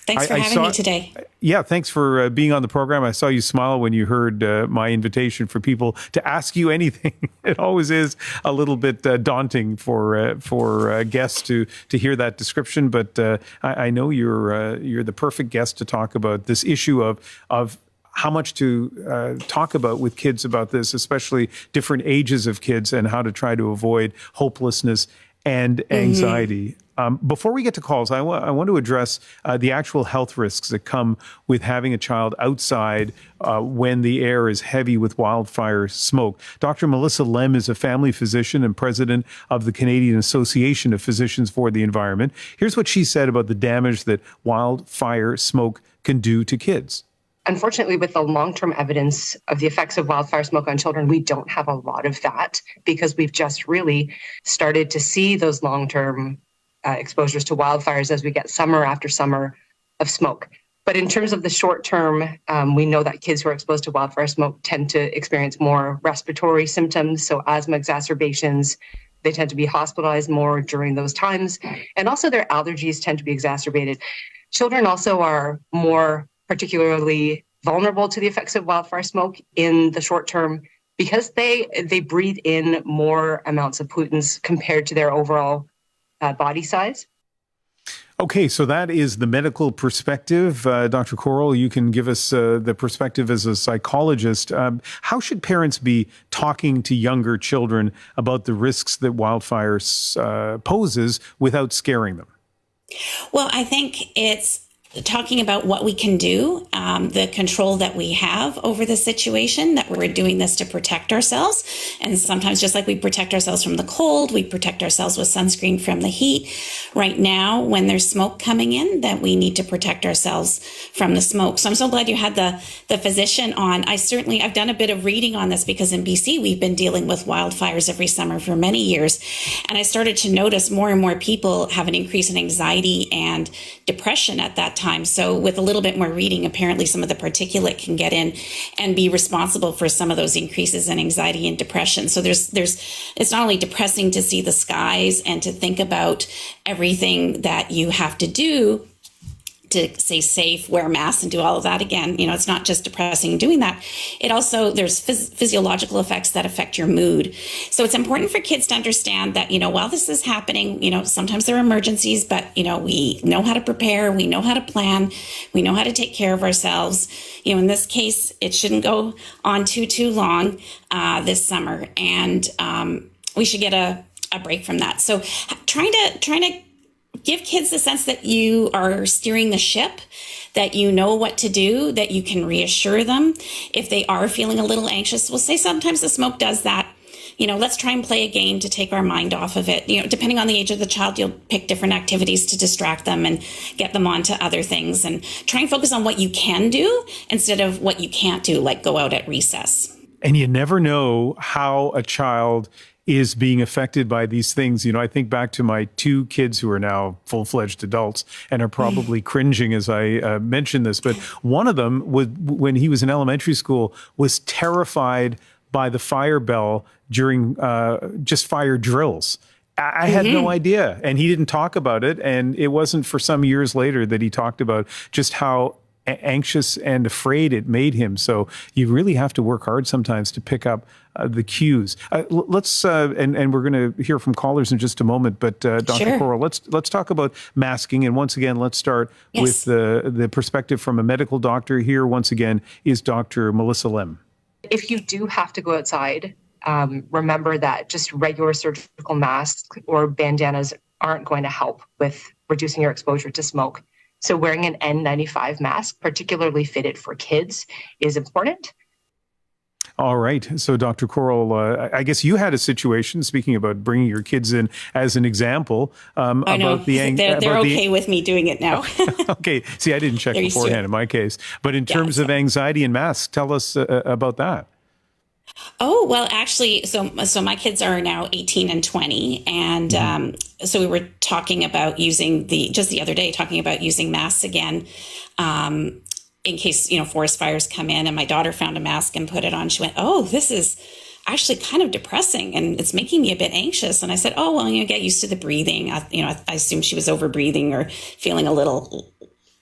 Thanks for having me today. Yeah, thanks for being on the program. I saw you smile when you heard my invitation for people to ask you anything. It always is a little bit daunting for guests to hear that description, but I know you're the perfect guest to talk about this issue of how much to talk about with kids about this, especially different ages of kids, and how to try to avoid hopelessness and anxiety. Before we get to calls, I want to address the actual health risks that come with having a child outside when the air is heavy with wildfire smoke. Dr. Melissa Lem is a family physician and president of the Canadian Association of Physicians for the Environment. Here's what she said about the damage that wildfire smoke can do to kids. Unfortunately, with the long-term evidence of the effects of wildfire smoke on children, we don't have a lot of that because we've just really started to see those long-term exposures to wildfires as we get summer after summer of smoke. But in terms of the short term, we know that kids who are exposed to wildfire smoke tend to experience more respiratory symptoms, so asthma exacerbations. They tend to be hospitalized more during those times. And also their allergies tend to be exacerbated. Children also are more particularly vulnerable to the effects of wildfire smoke in the short term because they breathe in more amounts of pollutants compared to their overall body size. Okay, so that is the medical perspective. Dr. Correll, you can give us the perspective as a psychologist. How should parents be talking to younger children about the risks that wildfires poses without scaring them? Well, I think it's talking about what we can do, the control that we have over the situation, that we're doing this to protect ourselves. And sometimes just like we protect ourselves from the cold, we protect ourselves with sunscreen from the heat. Right now, when there's smoke coming in, that we need to protect ourselves from the smoke. So I'm so glad you had the physician on. I've done a bit of reading on this because in BC, we've been dealing with wildfires every summer for many years. And I started to notice more and more people have an increase in anxiety and depression at that time. So with a little bit more reading, apparently some of the particulate can get in and be responsible for some of those increases in anxiety and depression. So it's not only depressing to see the skies and to think about everything that you have to do to stay safe, wear masks, and do all of that again. You know, it's not just depressing doing that. It also, there's physiological effects that affect your mood. So it's important for kids to understand that, while this is happening, sometimes there are emergencies, but, we know how to prepare, we know how to plan, we know how to take care of ourselves. In this case, it shouldn't go on too long this summer, and we should get a break from that. So trying to give kids the sense that you are steering the ship, that you know what to do, that you can reassure them. If they are feeling a little anxious, we'll say sometimes the smoke does that. Let's try and play a game to take our mind off of it. Depending on the age of the child, you'll pick different activities to distract them and get them onto other things, and try and focus on what you can do instead of what you can't do, like go out at recess. And you never know how a child is being affected by these things. I think back to my two kids who are now full-fledged adults and are probably cringing as I mention this, but one of them, when he was in elementary school, was terrified by the fire bell during just fire drills. I had no idea, and he didn't talk about it, and it wasn't for some years later that he talked about just how anxious and afraid it made him. So you really have to work hard sometimes to pick up the cues. Let's and we're going to hear from callers in just a moment. But Dr. Correll, let's talk about masking. And once again, let's start with the perspective from a medical doctor. Here, once again, is Dr. Melissa Lem. If you do have to go outside, remember that just regular surgical masks or bandanas aren't going to help with reducing your exposure to smoke. So wearing an N95 mask, particularly fitted for kids, is important. All right. So, Dr. Corral, I guess you had a situation, speaking about bringing your kids in as an example. I know. They're okay with me doing it now. Okay. See, I didn't check beforehand in my case. But in terms of anxiety and masks, tell us about that. Oh, well, actually, so my kids are now 18 and 20. And so we were talking about using just the other day, talking about using masks again. In case, forest fires come in, and my daughter found a mask and put it on. She went, "Oh, this is actually kind of depressing and it's making me a bit anxious." And I said, "Oh, well, get used to the breathing." I assumed she was over breathing or feeling a little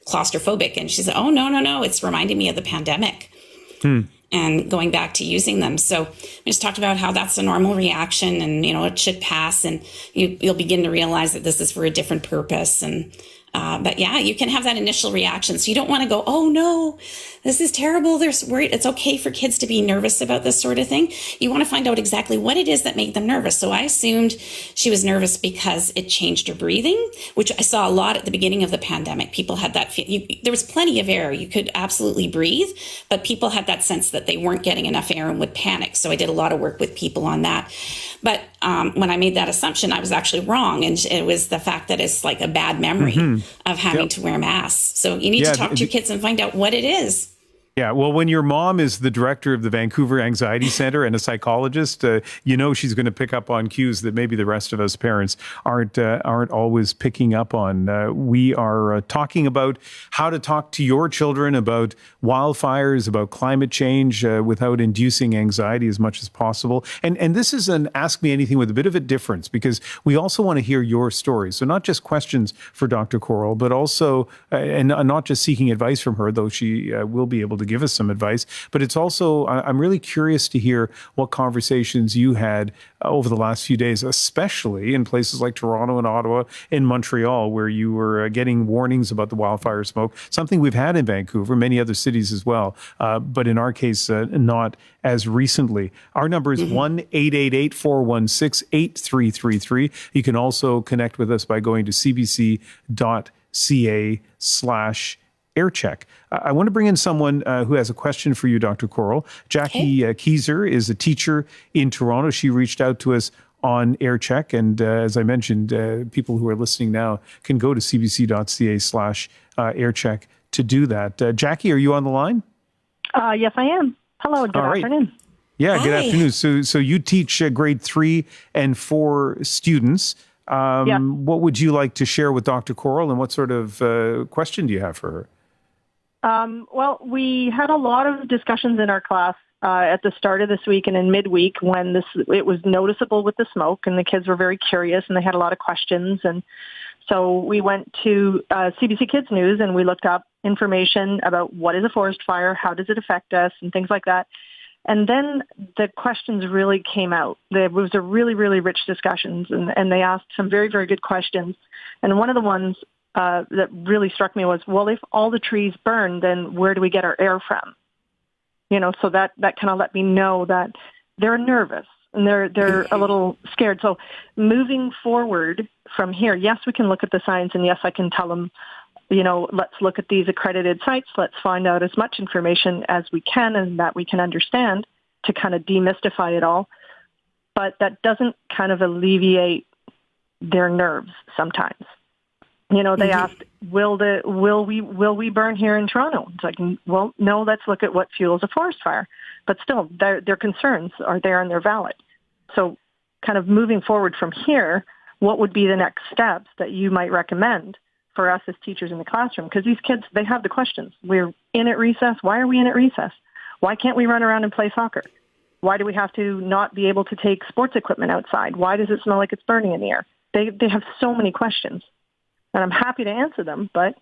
claustrophobic. And she said, "Oh, no. It's reminding me of the pandemic." And going back to using them. So we just talked about how that's a normal reaction and, it should pass, and you'll begin to realize that this is for a different purpose. And but yeah, you can have that initial reaction. So you don't want to go, "Oh no, this is terrible." There's worried. It's okay for kids to be nervous about this sort of thing. You want to find out exactly what it is that made them nervous. So I assumed she was nervous because it changed her breathing, which I saw a lot at the beginning of the pandemic. People had that there was plenty of air. You could absolutely breathe, but people had that sense that they weren't getting enough air and would panic. So I did a lot of work with people on that. But when I made that assumption, I was actually wrong. And it was the fact that it's like a bad memory of having to wear masks. So you need to talk to your kids and find out what it is. Yeah, well, when your mom is the director of the Vancouver Anxiety Center and a psychologist, she's going to pick up on cues that maybe the rest of us parents aren't always picking up on. We are talking about how to talk to your children about wildfires, about climate change without inducing anxiety as much as possible. And this is an Ask Me Anything with a bit of a difference, because we also want to hear your stories. So not just questions for Dr. Corral, but also, and not just seeking advice from her, though she will be able to give us some advice, but it's also, I'm really curious to hear what conversations you had over the last few days, especially in places like Toronto and Ottawa, in Montreal, where you were getting warnings about the wildfire smoke, something we've had in Vancouver, many other cities as well, but in our case, not as recently. Our number is 1-888-416-8333. You can also connect with us by going to cbc.ca/aircheck. I want to bring in someone who has a question for you, Dr. Corral. Jackie Keyser is a teacher in Toronto. She reached out to us on AirCheck. And as I mentioned, people who are listening now can go to cbc.ca/aircheck to do that. Jackie, are you on the line? Yes, I am. Hello, good afternoon. Yeah, good afternoon. So you teach grade 3 and 4 students. What would you like to share with Dr. Corral, and what sort of question do you have for her? Well, we had a lot of discussions in our class at the start of this week and in midweek when it was noticeable with the smoke, and the kids were very curious and they had a lot of questions. And so we went to CBC Kids News and we looked up information about what is a forest fire, how does it affect us, and things like that. And then the questions really came out. There was a really, really rich discussions, and they asked some very, very good questions. And one of the ones that really struck me was, well, if all the trees burn, then where do we get our air from? So that kind of let me know that they're nervous and they're a little scared. So moving forward from here, yes, we can look at the science, and yes, I can tell them, let's look at these accredited sites. Let's find out as much information as we can and that we can understand to kind of demystify it all. But that doesn't kind of alleviate their nerves sometimes. They asked, will we burn here in Toronto? It's like, well, no, let's look at what fuels a forest fire. But still, their concerns are there and they're valid. So kind of moving forward from here, what would be the next steps that you might recommend for us as teachers in the classroom? Because these kids, they have the questions. We're in at recess. Why are we in at recess? Why can't we run around and play soccer? Why do we have to not be able to take sports equipment outside? Why does it smell like it's burning in the air? They have so many questions. And I'm happy to answer them, but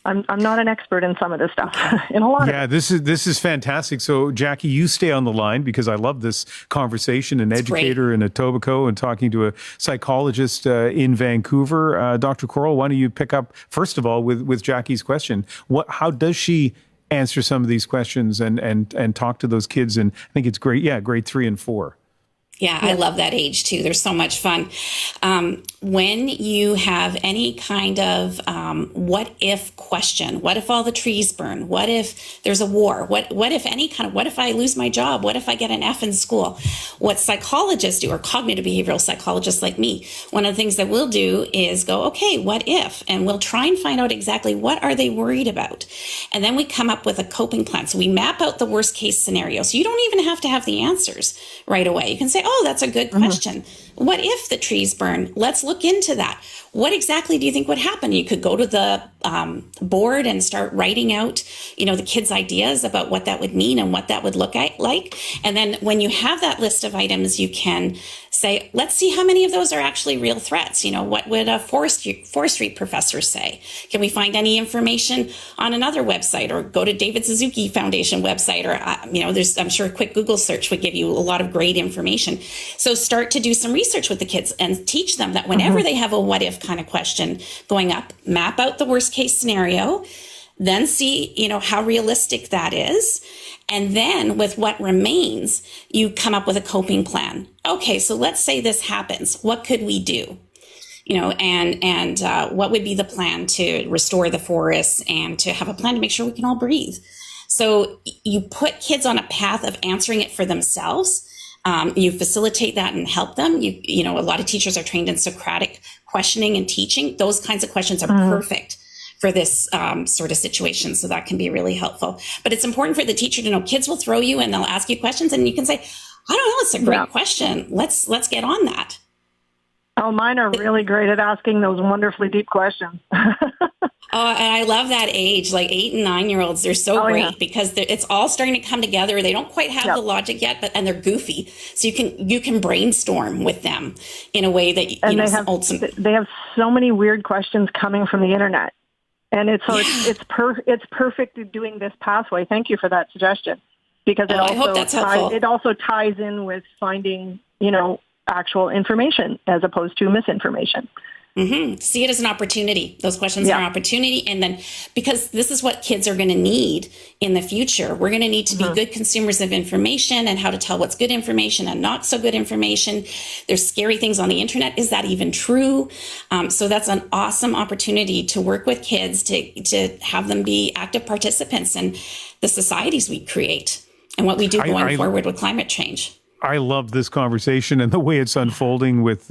I'm not an expert in some of this stuff. In a lot of it. this is fantastic. So, Jackie, you stay on the line because I love this conversation. An educator in Etobicoke and talking to a psychologist in Vancouver. Dr. Corral, why don't you pick up first of all with Jackie's question? How does she answer some of these questions and talk to those kids? And I think it's great. Yeah, grade 3 and 4. Yeah, I love that age too. They're so much fun. When you have any kind of what if question, what if all the trees burn? What if there's a war? What if any kind of, what if I lose my job? What if I get an F in school? What psychologists do, or cognitive behavioral psychologists like me, one of the things that we'll do is go, okay, what if? And we'll try and find out exactly what are they worried about. And then we come up with a coping plan. So we map out the worst case scenario. So you don't even have to have the answers right away. You can say, oh, that's a good question. What if the trees burn? Let's look into that. What exactly do you think would happen? You could go to the board and start writing out, the kids' ideas about what that would mean and what that would look like. And then when you have that list of items, you can say, let's see how many of those are actually real threats. What would a forestry professor say? Can we find any information on another website, or go to David Suzuki Foundation website, or, I'm sure a quick Google search would give you a lot of great information. So start to do some research with the kids and teach them that whenever they have a what if kind of question going up, map out the worst case scenario, then see, how realistic that is. And then with what remains, you come up with a coping plan. Okay, so let's say this happens. What could we do? And what would be the plan to restore the forests and to have a plan to make sure we can all breathe? So you put kids on a path of answering it for themselves. You facilitate that and help them. A lot of teachers are trained in Socratic questioning and teaching. Those kinds of questions are perfect for this sort of situation. So that can be really helpful. But it's important for the teacher to know kids will throw you and they'll ask you questions, and you can say, I don't know, it's a great question. Let's get on that. Oh, mine are really great at asking those wonderfully deep questions. Oh, and I love that age, like 8 and 9-year-olds. They're so great because it's all starting to come together. They don't quite have the logic yet, and they're goofy. So you can brainstorm with them in a way that they have so many weird questions coming from the internet, and it's perfect at doing this pathway. Thank you for that suggestion, because it also ties in with finding actual information as opposed to misinformation. Mm-hmm. See it as an opportunity. Those questions are an opportunity. And then, because this is what kids are going to need in the future, we're going to need to be good consumers of information and how to tell what's good information and not so good information. There's scary things on the internet. Is that even true? So that's an awesome opportunity to work with kids, to have them be active participants in the societies we create and what we do going forward with climate change. I love this conversation and the way it's unfolding with,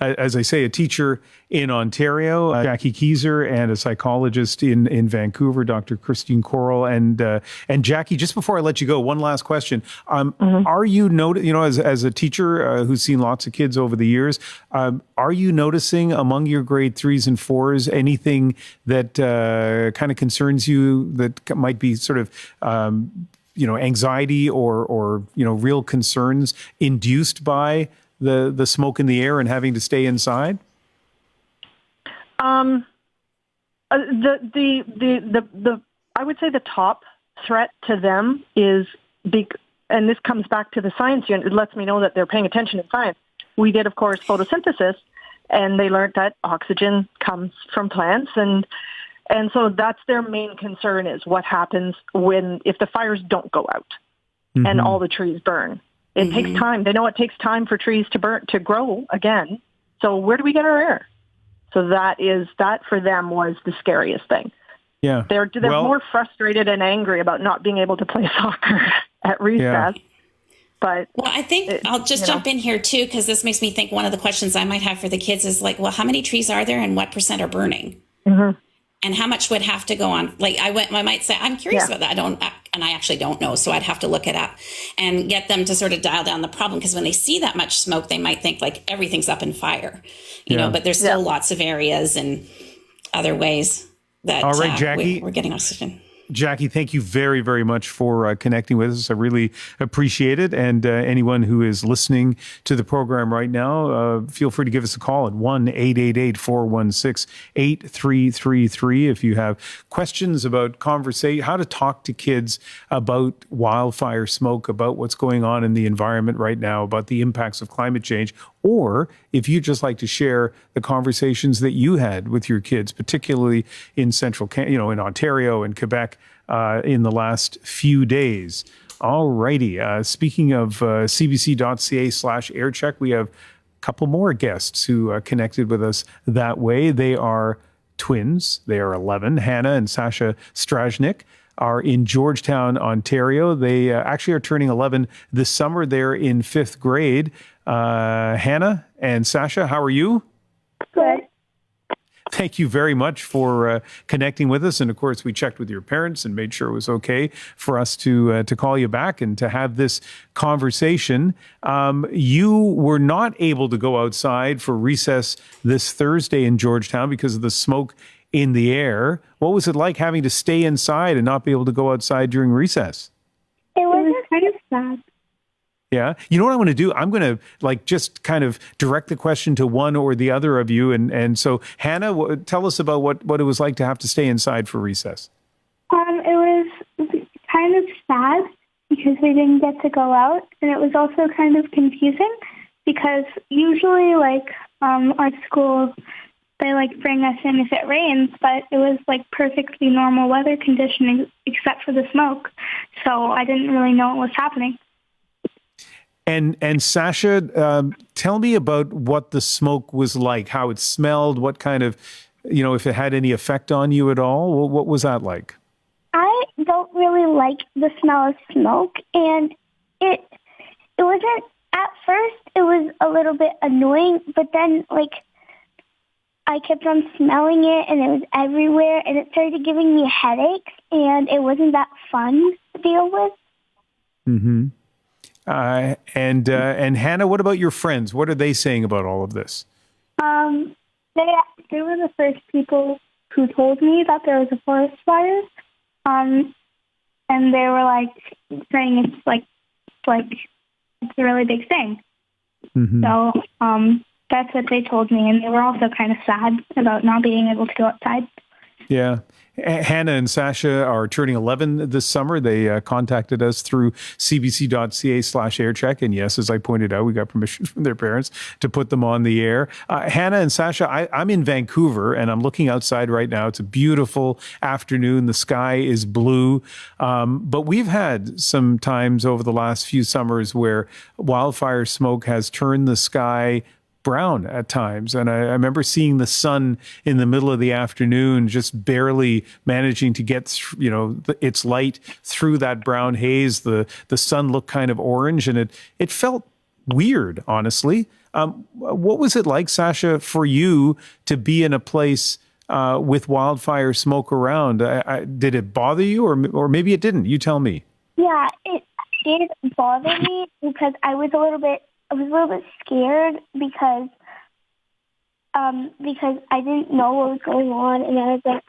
as I say, a teacher in Ontario, Jackie Keyser, and a psychologist in Vancouver, Dr. Christine Coral. And Jackie, just before I let you go, one last question. Are you as a teacher who's seen lots of kids over the years, are you noticing among your grade 3s and 4s anything that kind of concerns you that might be sort of anxiety or real concerns induced by the smoke in the air and having to stay inside? I would say the top threat to them is and this comes back to the science unit. It lets me know that they're paying attention in science. We did, of course, photosynthesis, and they learned that oxygen comes from plants, and so that's their main concern, is what happens if the fires don't go out and all the trees burn. It takes time. They know it takes time for trees to grow again. So where do we get our air? So that for them was the scariest thing. Yeah. They're more frustrated and angry about not being able to play soccer at recess. Yeah. But I think I'll just jump in here too, because this makes me think one of the questions I might have for the kids is like, well, how many trees are there and what % are burning? And how much would have to go on? Like I might say, I'm curious about that. I actually don't know. So I'd have to look it up and get them to sort of dial down the problem. Because when they see that much smoke, they might think like everything's up in fire, but there's still lots of areas and other ways that all right, Jackie, we're getting oxygen. Jackie, thank you very, very much for connecting with us. I really appreciate it. And anyone who is listening to the program right now, feel free to give us a call at 1-888-416-8333 if you have questions about how to talk to kids about wildfire smoke, about what's going on in the environment right now, about the impacts of climate change, or if you'd just like to share the conversations that you had with your kids, particularly in in Ontario and Quebec in the last few days. All righty. Speaking of cbc.ca/aircheck, we have a couple more guests who connected with us that way. They are twins. They are 11. Hannah and Sasha Strajnik are in Georgetown, Ontario. They actually are turning 11 this summer. They're in 5th grade. Hannah and Sasha, how are you? Good. Thank you very much for connecting with us. And of course, we checked with your parents and made sure it was okay for us to call you back and to have this conversation. You were not able to go outside for recess this Thursday in Georgetown because of the smoke in the air. What was it like having to stay inside and not be able to go outside during recess? It was kind of sad. Yeah. You know what I'm going to do? I'm going to just kind of direct the question to one or the other of you. And so, Hannah, tell us about what it was like to have to stay inside for recess. It was kind of sad because we didn't get to go out. And it was also kind of confusing because usually our school, they bring us in if it rains, but it was perfectly normal weather conditions except for the smoke. So I didn't really know what was happening. And Sasha, tell me about what the smoke was like, how it smelled, what kind of, if it had any effect on you at all. What was that like? I don't really like the smell of smoke, and it wasn't, at first it was a little bit annoying, but then I kept on smelling it and it was everywhere and it started giving me headaches and it wasn't that fun to deal with. Mm-hmm. And Hannah, what about your friends? What are they saying about all of this? They were the first people who told me that there was a forest fire. And they were saying it's it's a really big thing. Mm-hmm. So that's what they told me, and they were also kind of sad about not being able to go outside. Yeah. Hannah and Sasha are turning 11 this summer. They contacted us through cbc.ca/aircheck. And yes, as I pointed out, we got permission from their parents to put them on the air. Hannah and Sasha, I'm in Vancouver and I'm looking outside right now. It's a beautiful afternoon. The sky is blue. But we've had some times over the last few summers where wildfire smoke has turned the sky brown at times. And I remember seeing the sun in the middle of the afternoon, just barely managing to get, its light through that brown haze. The sun looked kind of orange and it felt weird, honestly. What was it like, Sasha, for you to be in a place with wildfire smoke around? Did it bother you or maybe it didn't? You tell me. Yeah, it did bother me because I was a little bit scared because I didn't know what was going on, and I was like,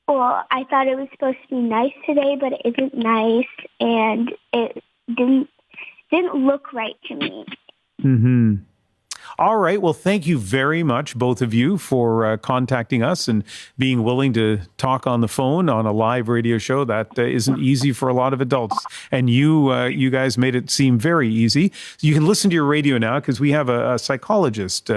well, I thought it was supposed to be nice today, but it isn't nice, and it didn't look right to me. Mm-hmm. All right. Well, thank you very much, both of you, for contacting us and being willing to talk on the phone on a live radio show. That isn't easy for a lot of adults. And you guys made it seem very easy. You can listen to your radio now because we have a psychologist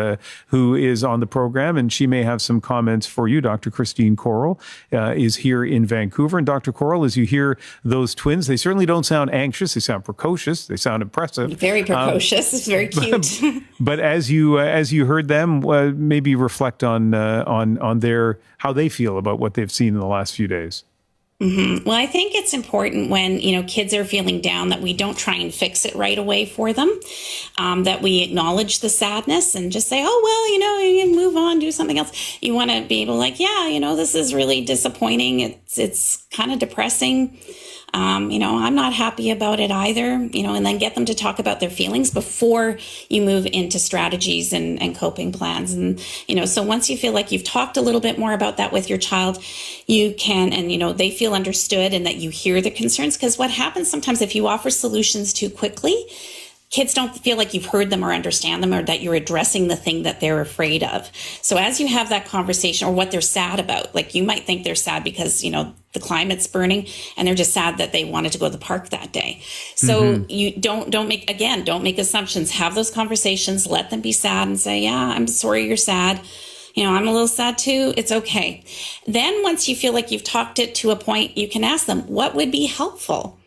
who is on the program, and she may have some comments for you. Dr. Christine Correll is here in Vancouver. And Dr. Correll, as you hear those twins, they certainly don't sound anxious. They sound precocious. They sound impressive. Very precocious. It's very cute. But as you heard them, maybe reflect on their how they feel about what they've seen in the last few days. Mm-hmm. Well, I think it's important when, kids are feeling down that we don't try and fix it right away for them, that we acknowledge the sadness and just say, oh, well, you can move on, do something else. You want to be able to this is really disappointing. It's kind of depressing. I'm not happy about it either, and then get them to talk about their feelings before you move into strategies and coping plans. And, so once you feel like you've talked a little bit more about that with your child, you can, and, they feel understood and that you hear the concerns. Because what happens sometimes if you offer solutions too quickly, kids don't feel like you've heard them or understand them or that you're addressing the thing that they're afraid of. So as you have that conversation or what they're sad about, you might think they're sad because, the climate's burning and they're just sad that they wanted to go to the park that day. So you don't make assumptions, have those conversations, let them be sad and say, yeah, I'm sorry you're sad. I'm a little sad too. It's okay. Then once you feel like you've talked it to a point, you can ask them, what would be helpful?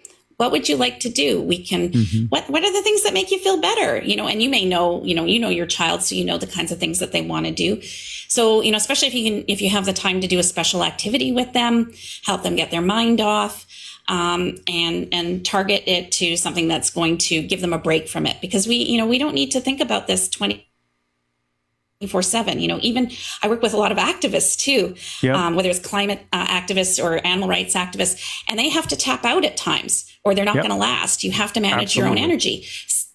What would you like to do? We can, what are the things that make you feel better? You know, and you may know, you know your child, so you know the kinds of things that they want to do. So, you know, especially if you have the time to do a special activity with them, help them get their mind off, and target it to something that's going to give them a break from it, because we don't need to think about this 24/7. You know, even I work with a lot of activists too, whether it's climate activists or animal rights activists, and they have to tap out at times or they're not going to last. You have to manage your own energy.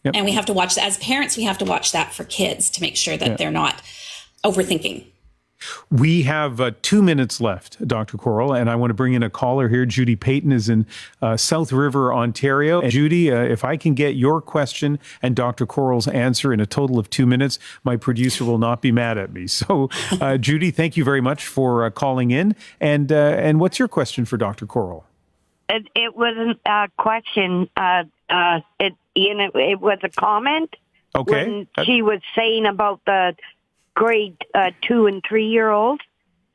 And we have to watch, as parents, we have to watch that for kids to make sure that they're not overthinking. We have 2 minutes left, Dr. Corrill, and I want to bring in a caller here. Judy Payton is in South River, Ontario. And Judy, if I can get your question and Dr. Corrill's answer in a total of 2 minutes, my producer will not be mad at me. So, Judy, thank you very much for calling in. And what's your question for Dr. Corrill? It wasn't a question. It was a comment. Okay. When she was saying about the grade 2 and 3-year-olds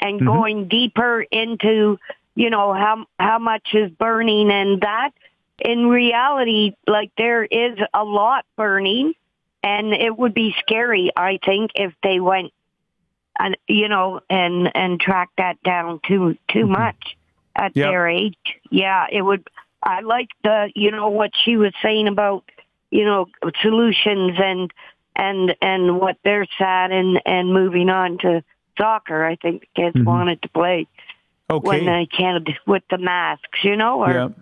and going deeper into, you know, how much is burning, and that in reality, like, there is a lot burning, and it would be scary, I think, if they went, you know, and tracked that down too much at their age. Yeah, it would. I like you know, what she was saying about, you know, solutions and what they're sad and moving on to soccer. I think the kids wanted to play when they can't with the masks, you know. Or,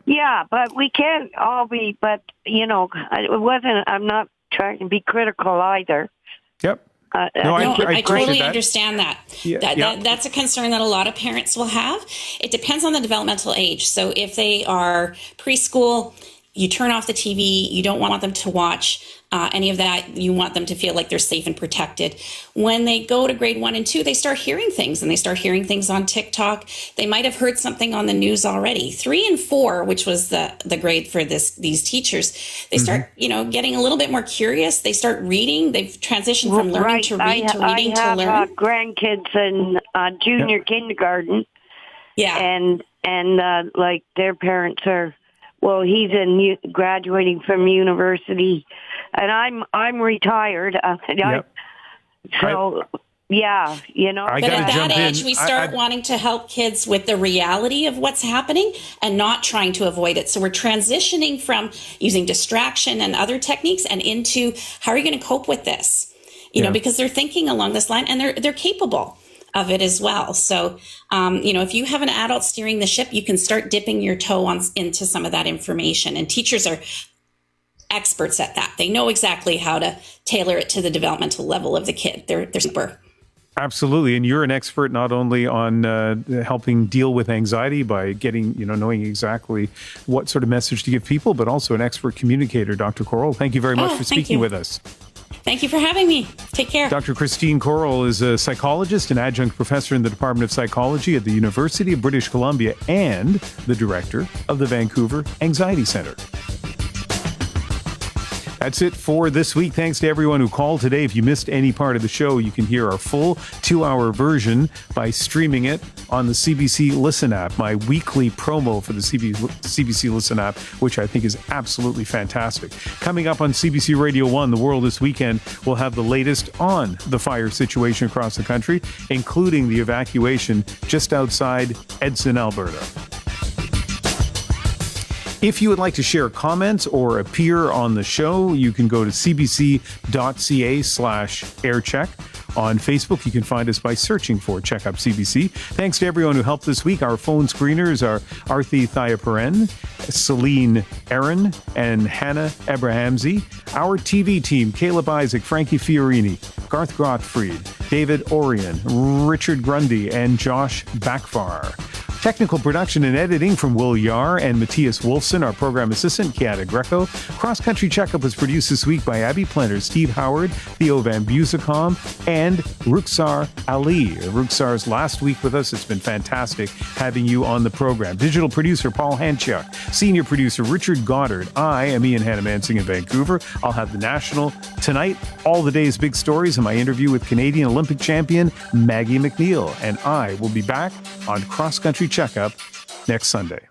yeah, but we can't all be. But you know, it wasn't. I'm not trying to be critical either. I totally understand that. That's a concern that a lot of parents will have. It depends on the developmental age. So if they are preschool, you turn off the TV. You don't want them to watch any of that. You want them to feel like they're safe and protected. When they go to grade 1 and 2, they start hearing things, and they start hearing things on TikTok. They might have heard something on the news already. 3 and 4, which was the grade for these teachers, they start, you know, getting a little bit more curious. They start reading. They've transitioned from learning to read to reading to learn. I have grandkids in junior kindergarten. Yeah, and like their parents are. Well, he's graduating from university, and I'm retired. So, yeah, you know. But at that age, we start wanting to help kids with the reality of what's happening and not trying to avoid it. So we're transitioning from using distraction and other techniques and into how are you going to cope with this? You know, because they're thinking along this line, and they're capable of it as well. So, you know, if you have an adult steering the ship, you can start dipping your toe into some of that information. And teachers are experts at that. They know exactly how to tailor it to the developmental level of the kid. They're super. Absolutely. And you're an expert not only on helping deal with anxiety by knowing exactly what sort of message to give people, but also an expert communicator, Dr. Corrill. Thank you very much for speaking with us. Thank you for having me. Take care. Dr. Christine Corrill is a psychologist and adjunct professor in the Department of Psychology at the University of British Columbia and the director of the Vancouver Anxiety Centre. That's it for this week. Thanks to everyone who called today. If you missed any part of the show, you can hear our full 2-hour version by streaming it on the CBC Listen app, my weekly promo for the CBC Listen app, which I think is absolutely fantastic. Coming up on CBC Radio 1, The World This Weekend, we'll have the latest on the fire situation across the country, including the evacuation just outside Edson, Alberta. If you would like to share comments or appear on the show, you can go to cbc.ca/aircheck. On Facebook, you can find us by searching for Check Up CBC. Thanks to everyone who helped this week. Our phone screeners are Arthi Thayaparen, Celine Aaron, and Hannah Abrahamsey. Our TV team, Caleb Isaac, Frankie Fiorini, Garth Gottfried, David Orion, Richard Grundy, and Josh Backfar. Technical production and editing from Will Yar and Matthias Wolfson, our program assistant, Kiata Greco. Cross Country Checkup was produced this week by Abby Plenter, Steve Howard, Theo Van Busicom, and Ruxar Ali. Ruxar's last week with us. It's been fantastic having you on the program. Digital producer Paul Hanchuk, senior producer Richard Goddard. I am Ian Hannamansing in Vancouver. I'll have the National tonight, all the day's big stories, and my interview with Canadian Olympic champion Maggie McNeil. And I will be back on Cross Country Checkup next Sunday.